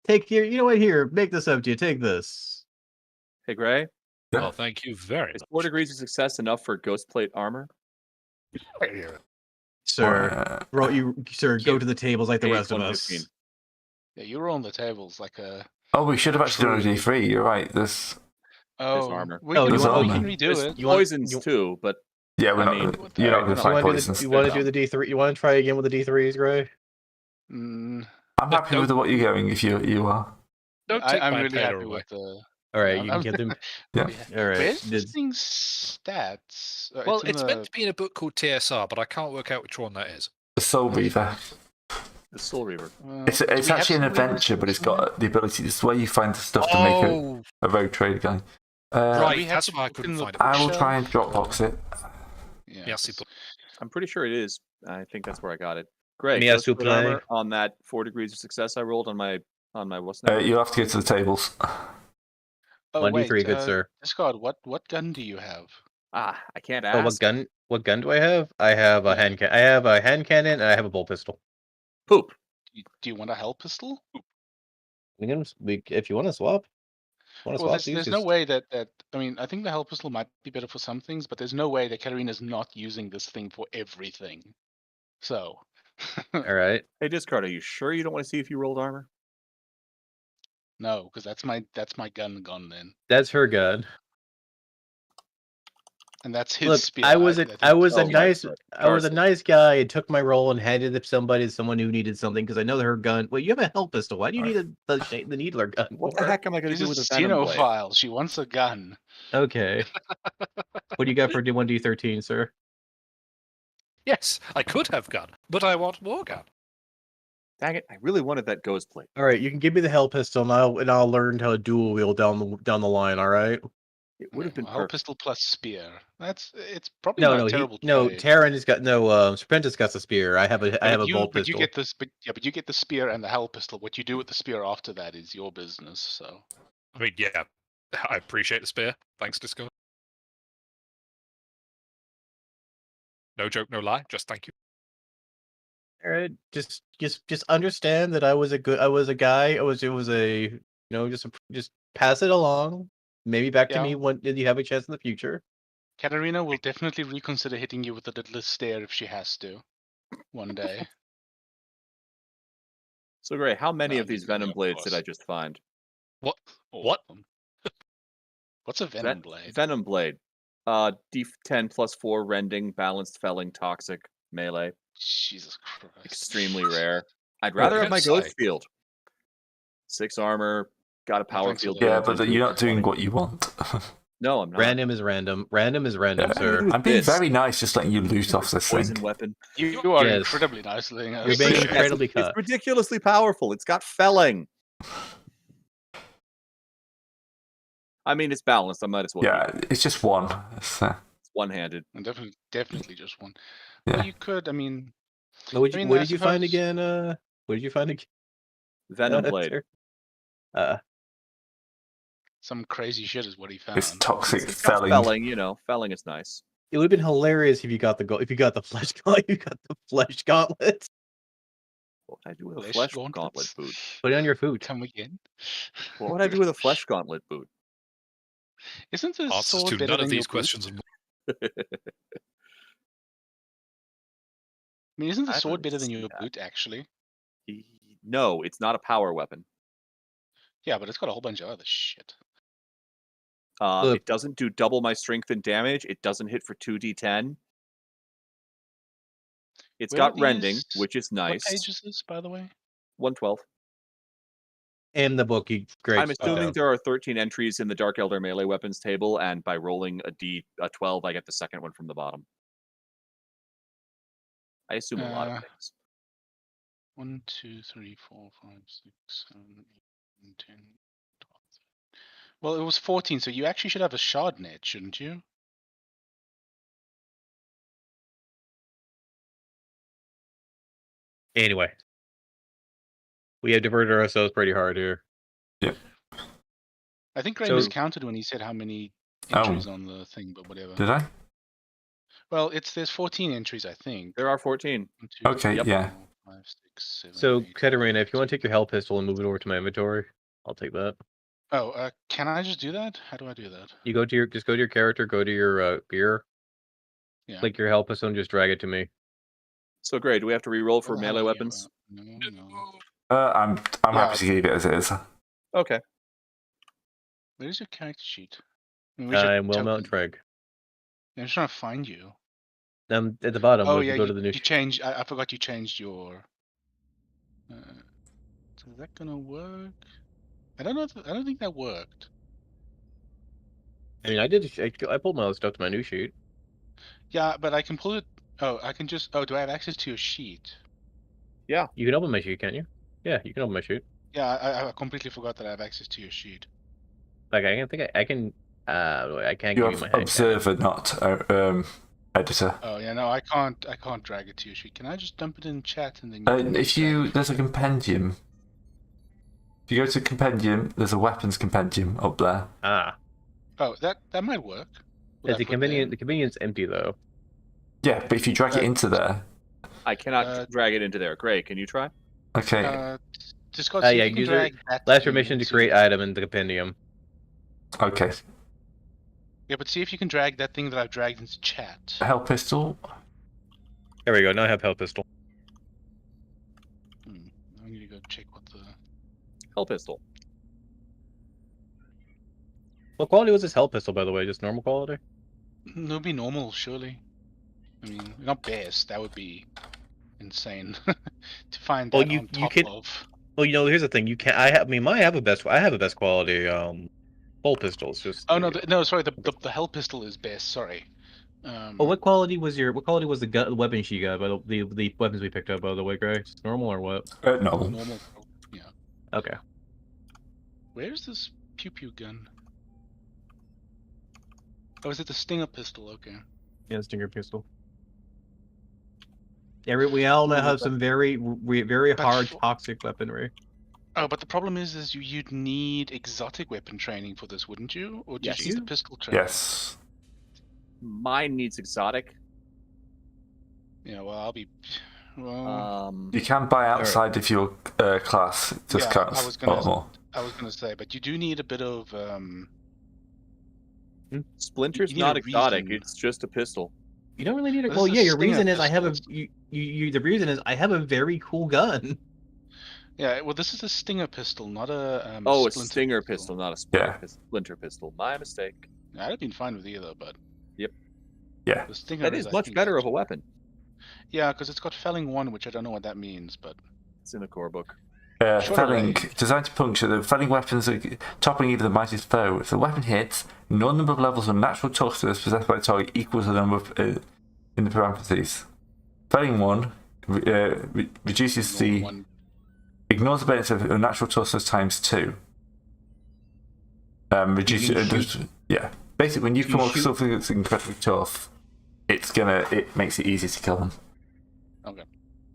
take here. You know what? Here, make this up to you. Take this. Hey, Gray. Yeah. Well, thank you very Is much. 4 degrees of success enough for ghost plate armor? Sir, sir, go to the tables like the rest of us. 115. Yeah, you were on the tables like a. Oh, we should have actually done a D3. You're right. There's armor. We, Oh, can, you want- we can redo it. You want- Poisons too, but yeah. We're I not. mean, You're not going to you find You poisons. want to do the D3? You want to try again with the D3s, Gray? Mm, I'm happy with what you're going. If you are. Don't take I'm my really power happy away. with the. All right, Yeah, you I'm- can get them. Yeah. All right. Where's this thing's stats? Well, in it's the- meant to be in a book called TSR, but I can't work out which one that is. The Soul Reaver. the Soul Reaver. It's do we have actually an some readers adventure, but it's somewhere? got the ability. This is where you find the stuff to make a rogue trader going. Right, we have that's the why I book couldn't in the find it. I will bookshelf? try and Dropbox it. Yeah, Yes, it's- I'm pretty sure it is. I think that's where I got it. Great. Me as Ghost to plate play. armor on that 4 degrees of success I rolled on my what's that? You'll have to go to the tables. Oh, 1d3, good sir. Discord, what gun do you have? I can't Oh, ask. what gun do I have? I have a hand cannon. I have a hand cannon and I have a bolt pistol. Poop. Do you want a hell pistol? If you want to swap. Well, there's no way that I mean, I think the hell pistol might be better for some things, but there's no way that Katarina's not using this thing for everything. So. All right. Hey, Discard, are you sure you don't want to see if you rolled armor? No, because that's my gun gone then, That's her gun. and that's his Look, spear. I was a nice Carson. nice guy and took my roll and handed it to someone who needed something because I know that her gun. Well, you have a hell pistol. Why do you need the needler gun? What for? the heck am I going to She's do a with a venom blade? xenophile. She wants a gun. Okay. What do you got for 1d13, sir? Yes, I could have gun, but I want more gun. Dang it! I really wanted that ghost plate. All right, you can give me the hell pistol, and I'll learn how to dual wield down the line. All right. It would have been hell perfect. pistol plus spear. It's probably No, not no, a terrible no. trade. Terran has got no. Serpentis got the spear. I have a bolt But pistol. you get this. But you get the spear and the hell pistol. What you do with the spear after that is your business. So. I mean, yeah, I appreciate the spear. Thanks, Discord. No joke, no lie. Just thank you. All right, just understand that I was a guy. It was just pass it along. Maybe back to Yeah. me when you have a chance in the future. Katarina will definitely reconsider hitting you with the Deadliest stare if she has to, one day. So, Gray, how many No, of these of venom blades did course. I just find? What? What's a venom blade? Venom blade. D10 plus 4 rending, balanced, felling, toxic, melee. Jesus Christ. Extremely rare. I'd Well, rather I have my was gonna ghost say- field. 6 armor, got a power thanks for field. the- Yeah, built but into you're it. not doing what you want. No, I'm not. Random is random. Random is random, Yeah. sir. I'm being This. very nice, just letting you loot off this Poison thing. weapon. You are Yes. incredibly nice, Ling. You're being Yes, incredibly It's cut. ridiculously powerful. It's got felling. I mean, it's balanced. I might as well. Yeah, use it. it's just one. It's, It's one-handed. And definitely just one. Yeah. Well, you could. I mean, What I mean, did I you find suppose- again? What did you find again? Venom blade. sir? some crazy shit is what he found. it's toxic It's got felling. felling, felling is nice. It would have been hilarious if you got the flesh gauntlet. You got the flesh gauntlet. What would I do with a Flesh flesh gauntlets? gauntlet boot? Put it on your food. Come again? What would I do with a flesh gauntlet boot? Isn't the Answers sword to better none of than your these boot? questions. And I mean, isn't the I sword don't better than see your that. boot, actually? No, it's not a power weapon. Yeah, but it's got a whole bunch of other shit. It doesn't do double my strength and damage. It doesn't hit for 2d10. It's Where are got rending, these- which is nice. What page is this, by the way? 112. And the book, great. I'm assuming there are 13 entries in the Dark Elder melee weapons table, and by rolling a 12, I get the second one from the bottom. I assume a lot of things. 1, 2, 3, 4, 5, 6, 7, 8, 9, 10, 12. Well, it was 14, so you actually should have a shard net, shouldn't you? Anyway, we have diverted ourselves pretty hard here. I think Gray So- miscounted when he said how many entries on the thing, but whatever. Did I? Well, there's 14 entries, I think. There are 14. 1, 2, Okay, 3, yeah. 4, 5, 6, 7, So, 8, Katarina, if you 9, want to take your hell pistol and move it over to my inventory, I'll take that. Oh, can I just do that? How do I do that? You go to your character, go to your gear, Yeah. click your hell pistol, and just drag it to me. So great. Do we have to re-roll for Well, melee yeah, weapons? No. I'm happy to leave it as it is. Okay. Where's your character sheet? I mean, where's your I'm Wilmot token? Treg. I'm just trying to find you. At the bottom, Oh if yeah, you go to the new. you changed. I forgot you changed your. So is that gonna work? I don't know. I don't think that worked. I mean, I did. I pulled my stuff to my new sheet. Yeah, but I can pull it. Oh, I can just. Oh, do I have access to your sheet? You can open my sheet, can't you? Yeah, you can open my sheet. Yeah, I completely forgot that I have access to your sheet. Like I can think I can. I can't You're give you my head. observer, not editor. Oh yeah, no, I can't drag it to your sheet. Can I just dump it in chat and then? You can If drag you it? there's a compendium. If you go to compendium, there's a weapons compendium up there. Oh, that might work. Will I The put there? convenience empty though. Yeah, but if you drag it into there, I cannot drag it into there. Gray, can you try? okay, Discord, Yeah, see if you can user- drag that Last thing permission to into- create item in the compendium. okay. Yeah, but see if you can drag that thing that I've dragged into chat. Hell pistol. There we go. Now I have hell pistol. I'm gonna go check what the. Hell pistol. What quality was this hell pistol, by the way? Just normal quality? It would be normal, surely. I mean, not best. That would be insane to find Well, that you- on you top could- of. Well, here's the thing. You can't. I have a best quality bolt pistol. It's just. Oh no, sorry. The hell pistol is best. Sorry. What quality was the weapon she got? By the weapons we picked up, by the way, Gray? Just normal or what? No. normal? Yeah. Okay. Where's this pew pew gun? Oh, is it the stinger pistol? Okay. Yeah, stinger pistol. We all now have some very hard for- toxic weaponry. Oh, but the problem is you'd need exotic weapon training for this, wouldn't you? Or Yes. just use the pistol training? Yes. Mine needs exotic. Yeah. Well, I'll be. Well, You can buy outside of your class. It just Yeah, costs I was a gonna- lot more. I was gonna say, but you do need a bit of. Splinter's You need a not exotic. reason. It's just a pistol. You don't really need it. This Well, is yeah. a Your reason stinger is I have a. pistol. The reason is I have a very cool gun. Yeah. Well, this is a stinger pistol, not a. Oh, a splinter stinger pistol, not a splinter pistol. My mistake. I'd have been fine with either, but. Yep. Yeah. The stinger. That is I much think, better of a weapon. Yeah, because it's got felling 1, which I don't know what that means, but. It's in the core book. Short Felling, range. designed to puncture, the felling weapons are toppling either the mightiest foe. If the weapon hits, no number of levels of natural toughness possessed by the target equals the number of, in the parentheses. Felling 1 reduces the. One. Ignores the benefit of natural toughness times 2. Reduces. Yeah. Basically, when you come up with something that's incredibly tough, it makes it easier to kill them. Okay.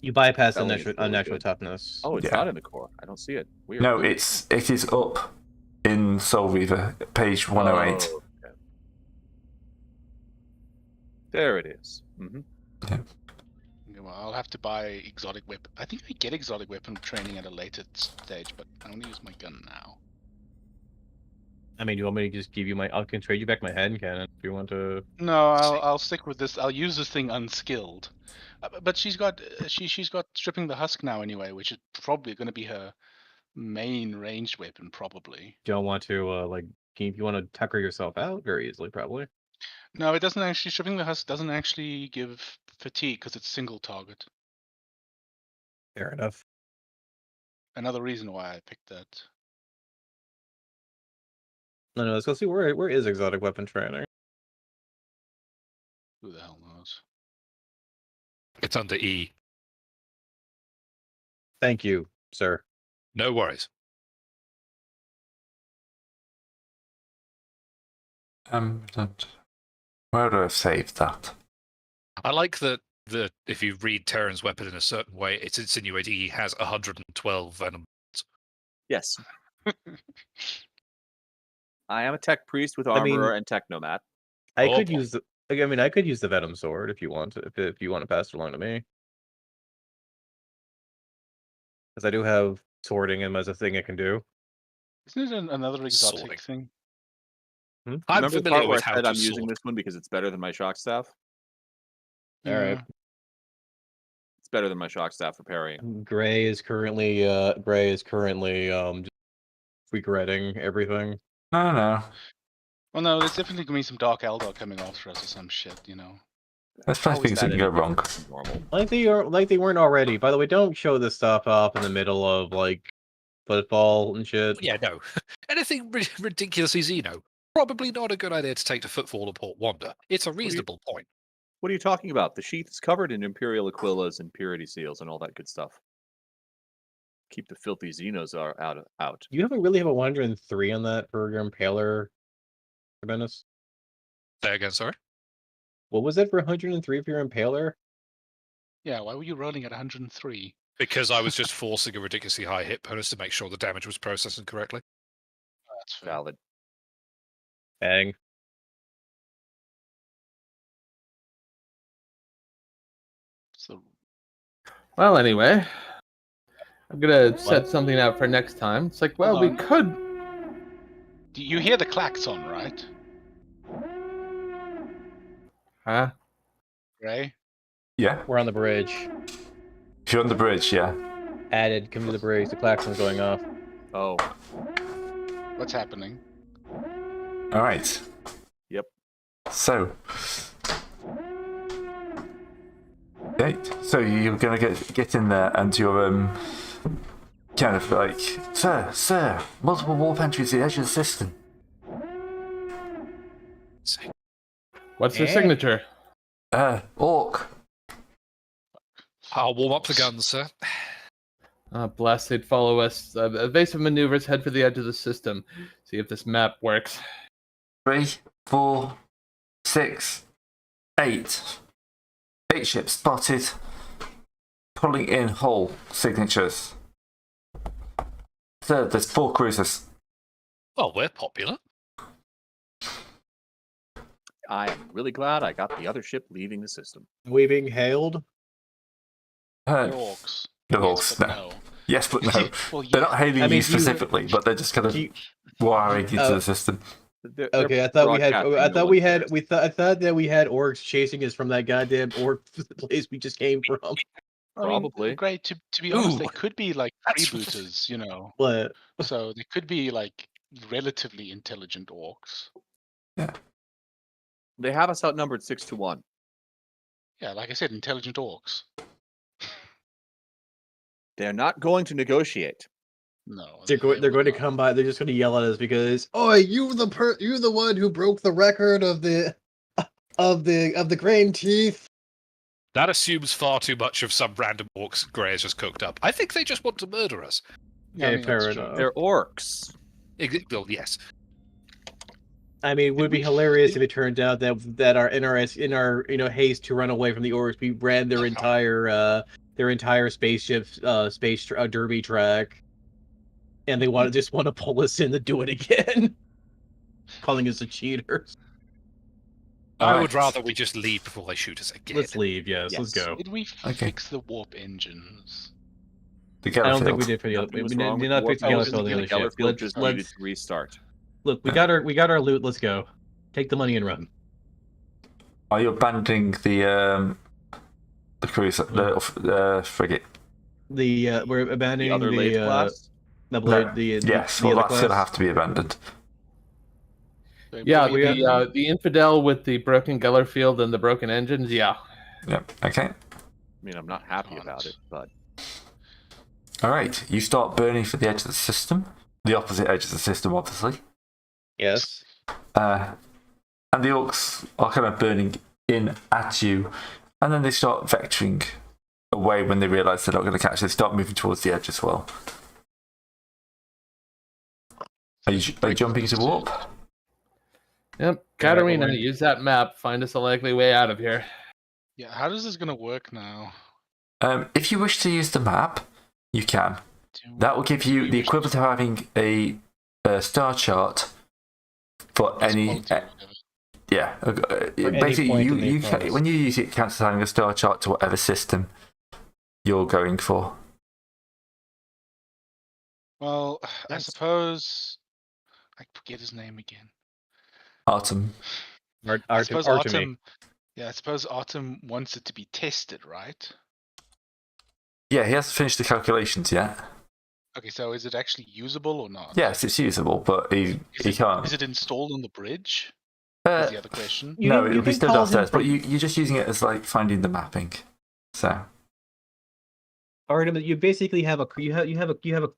You bypass Felling is really unnatural good. toughness. Oh, it's Yeah. not in the core. I don't see it. Weird. No, it is up in Soul Reaver, page 108. Oh, okay. There it is. Mm-hmm. Okay, well, I'll have to buy exotic weapon. I think I get exotic weapon training at a later stage, but I only use my gun now. I mean, you want me to just give you I can trade you back my hand cannon if you want to. No, I'll stick with this. I'll use this thing unskilled. But she's got stripping the husk now anyway, which is probably going to be her main ranged weapon, probably. Don't want to if you want to tucker yourself out very easily, probably. No, it doesn't actually. Stripping the husk doesn't actually give fatigue because it's single target. Fair enough. Another reason why I picked that. No, let's go see where is exotic weapon training. Who the hell knows? It's under E. Thank you, sir. No worries. Where do I save that? I like that if you read Terran's weapon in a certain way, it's insinuating he has 112 venom. Yes. I am a tech priest with armor and technomat. I Oh, could boy. use I could use the venom sword if you want to, if you want to pass it along to me. Because I do have sorting as a thing I can do. Isn't it another exotic Sorting. thing? I'm Remember the familiar part where with I how said to I'm using sword. this one because it's better than my shock staff? All right. It's better than my shock staff for parrying. Gray is currently just regretting everything. No. Well, no, there's definitely gonna be some Dark Eldar coming after us or some shit, you know. There's How plenty is things that that can any go wrong. different from normal? Like they weren't already. By the way, don't show this stuff off in the middle of football and shit. Yeah, no. Anything ridiculously Xeno, probably not a good idea to take to Footfall or Port Wanda. It's a reasonable point. What are you talking about? The sheath is covered in Imperial Aquillas and purity seals and all that good stuff. Keep the filthy Xenos out. You really have a 103 on that for your Impaler, Venice? Say again, sorry? What was it for 103 for your Impaler? Yeah, why were you rolling at 103? Because I was just forcing a ridiculously high hit bonus to make sure the damage was processing correctly. That's fair. Valid. Bang. So, Well, anyway, I'm gonna set something out for next time. It's like, well, Hold we on. could. you hear the klaxon, right? Huh? Gray? Yeah. We're on the bridge. If you're on the bridge, yeah. Added, come to the bridge. The klaxon's going off. Oh, What's happening? All right. Yep. So. Okay. So you're gonna get in there, and you're kind of like, sir, multiple warp entries at the edge of the system. What's the signature? Orc. I'll warm up the guns, sir. Blast, they'd follow us. Evasive maneuvers, head for the edge of the system. See if this map works. 3, 4, 6, 8. 8 ships spotted. Pulling in hull signatures. Third, there's 4 cruisers. Well, we're popular. I am really glad I got the other ship leaving the system. Are we being hailed? They're orcs. The Yes, orcs, but no. no. Yes, but no. Well, They're yeah. not hailing I mean, you specifically, but they're just kind of wiring into the system. They're Okay, I thought broadcasting I thought that we had orcs chasing us from that goddamn orc place we just came from. I mean, Probably. great. To be honest, they Ooh. could be like That's- freebooters, you know. But So they could be like relatively intelligent orcs. They have us outnumbered 6-1. Yeah, like I said, intelligent orcs. They're not going to negotiate. No, they're going to would come not. by. They're just going to yell at us because, "Oh, you the one who broke the record of the grain teeth." That assumes far too much of some random orcs Grey has just cooked up. I think they just want to murder us. Yeah, I Okay, mean, fair that's true. enough. They're orcs. Well, yes. I mean, it would be hilarious if it turned out that our in our haste to run away from the orcs, we ran their entire spaceship derby track, and they just want to pull us in to do it again, calling us a cheaters. I Alright. would rather we just leave before they shoot us again. Let's leave. Yes, let's Yes. go. Did we Okay. fix the warp engines? The I don't think we Gellerfield. did for the other. Nothing We was did wrong with not the fix the warp other engine. building on the ship. Gellerfield just needed to restart. Look. We got our loot. Let's go. Take the money and run. Are you abandoning the cruiser, the frigate? We're abandoning The other late class? the No. the Yes, the well, other that's class. going to have to be abandoned. Yeah, we the infidel with the broken Gellerfield and the broken engines. Yeah. Yep. Okay. I mean, I'm not happy about it, but All right. You start burning for the edge of the system, the opposite edge of the system, obviously. Yes. And the orcs are kind of burning in at you, and then they start vectoring away when they realise they're not going to catch. They start moving towards the edge as well. Are you jumping to warp? Yep. Katarina, use that map. Find us a likely way out of here. Yeah, how is this gonna work now? If you wish to use the map, you can. That will give you the equivalent of having a star chart for any. Yeah, basically, point in the you process. when you use it, it counts as having a star chart to whatever system you're going for. Well, I Nice. suppose I forget his name again. Artem. I suppose Artemy. Artem. Yeah, I suppose Artem wants it to be tested, right? Yeah, he hasn't finished the calculations yet. Okay, so is it actually usable or not? Yes, it's usable, but he can't. Is it installed on the bridge? Is the other question. No, you it'll be can still call downstairs, them but you're just using it as like finding the mapping. So Artem, you basically have a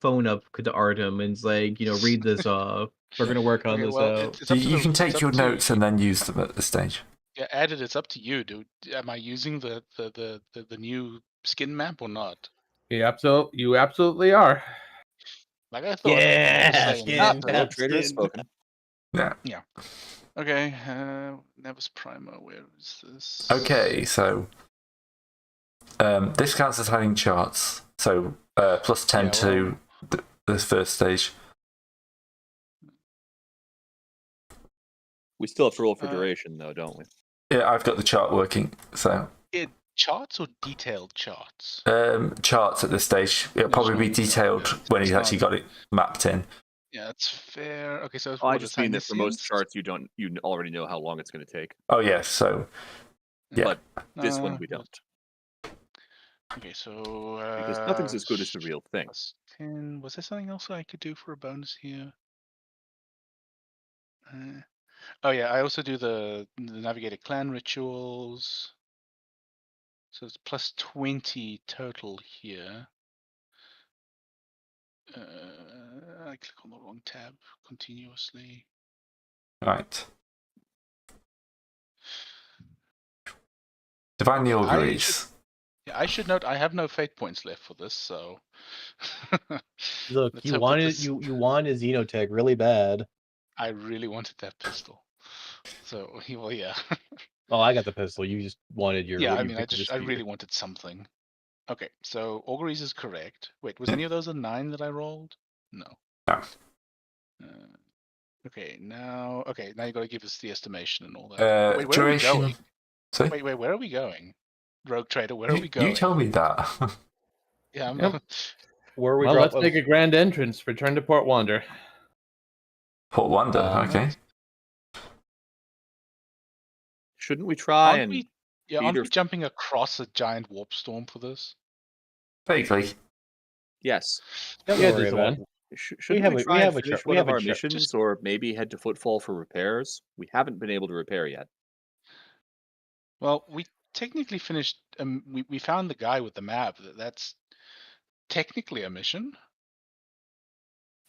phone up to Artem and it's like, read this off. We're gonna work on Okay, this well, out. it's up to you the- can it's take up your to- notes and then use them at this stage. Yeah, added. It's up to you, dude. Am I using the new skin map or not? You absolutely are. Like I thought. Yeah, Just saying. skin. ah, Tap the trader has skin. spoken. Yeah. Okay, Nevis Primo. Where is this? Okay, so this counts as having charts. So plus 10 Yeah, to the first stage. We still have to roll for Uh, duration, though, don't we? Yeah, I've got the chart working. So Charts or detailed charts? charts at this stage. It'll probably be Which one? detailed Yeah, when he's it's actually fine. got it mapped in. Yeah, that's fair. Okay, so I what, just the mean that for most Cynesians? charts, you already know how long it's going to take. Oh yes, so yeah. But this one Uh, we don't, Okay, so because nothing's as good as the real thing. plus 10. Was there something else I could do for a bonus here? Oh yeah, I also do the Navigator clan rituals. So it's plus 20 total here. I click on the wrong tab continuously. Right. Divine the I auguries. Yeah, I should note I have no fate points left for this, so Look, Let's you hope that wanted this- you want a Xenotech really bad. I really wanted that pistol. So well, yeah. Oh, I got the pistol. You just wanted your. Yeah, I you mean, picked the I speed. really wanted something. Okay, so auguries is correct. Wait, was any of those a 9 that I rolled? No. No. Okay, now you got to give us the estimation and all that. Wait, where Duration. are we going? Sorry? Wait, where are we going? Rogue Trader, where are we going? You told me that. Yeah, I'm Yep. Where we Well, drop. let's make a grand entrance. Return to Port Wander. Port Wonder, okay. Shouldn't we try Aren't and we, aren't Peter- we jumping across a giant warp storm for this? Vaguely. yes? Don't Yeah, worry this about one. it. Shouldn't have we a- try we and have a finish chart- we one have of a our chart, missions, just- or maybe head to Footfall for repairs? We haven't been able to repair yet. Well, we technically finished. We found the guy with the map. That's technically a mission.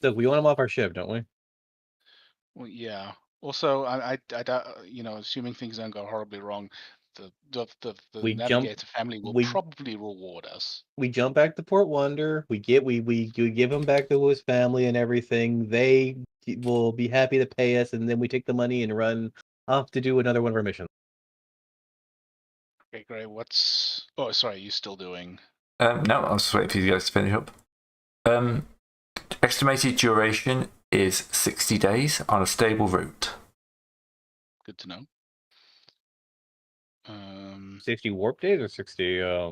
Look, we want him off our ship, don't we? Well, yeah. Also, I doubt, assuming things don't go horribly wrong, the We Navigator family will we- probably reward us. We jump back to Port Wonder. We give him back to his family and everything. They will be happy to pay us, and then we take the money and run off to do another one of our missions. Okay, great. Oh, sorry, you still doing? No, I was just waiting for you guys to finish up. Estimated duration is 60 days on a stable route. Good to know. 60 warp days or 60 Yeah,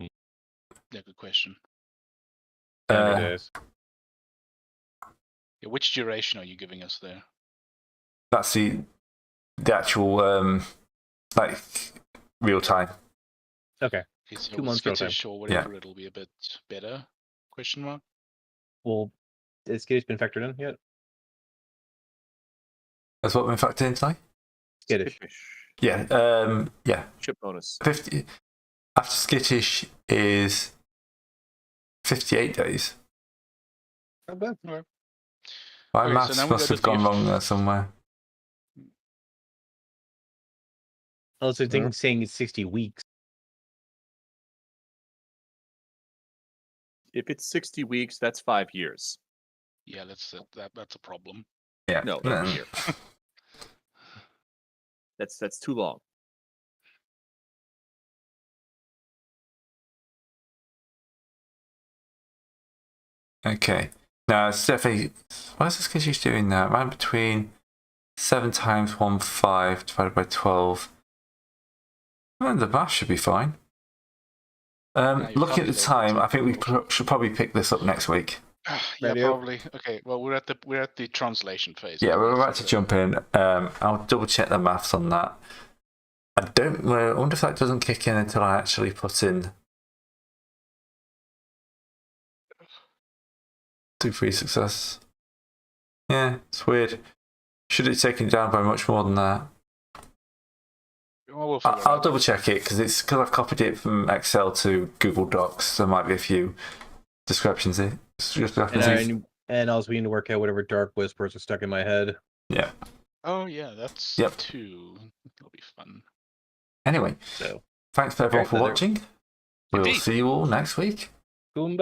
good question. standard Uh, days? Yeah, which duration are you giving us there? that's the actual like real time. Okay. Is 2 months real time. skittish or whatever? It'll be a bit better? Question mark. Well, has Skittish been factored in yet? That's what been factored in, sorry? Skittish. Yeah. Yeah. Chip bonus. 50 after skittish is 58 days. Not bad. Okay. My Okay, so maths now we must go have to gone the- wrong there somewhere. I was saying it's 60 weeks. If it's 60 weeks, that's 5 years. Yeah, that's a problem. Yeah. No, every year. That's too long. Okay. Now, it's definitely. What is this skittish doing now? Around between 7 times 1, 5 divided by 12. Well, the math should be fine. you're Looking at the calculating time, I think we something. should probably pick this up next week. Yeah, Radio. probably. Okay. Well, we're at the translation phase. Yeah, we're anyway, about so to jump in. I'll double check the maths on that. I wonder if that doesn't kick in until I actually put in 2-3 success. Yeah, it's weird. Should have taken it down by much more than that. Well, we'll figure it I'll out. double check it because I've copied it from Excel to Google Docs. There might be a few discrepancies. And also we need to work out whatever dark whispers are stuck in my head. Yeah. Oh yeah, that's Yep. 2. That'll be fun. Anyway, So, thanks everyone for Alright, watching. We'll Indeed. see you all next week. Goomba.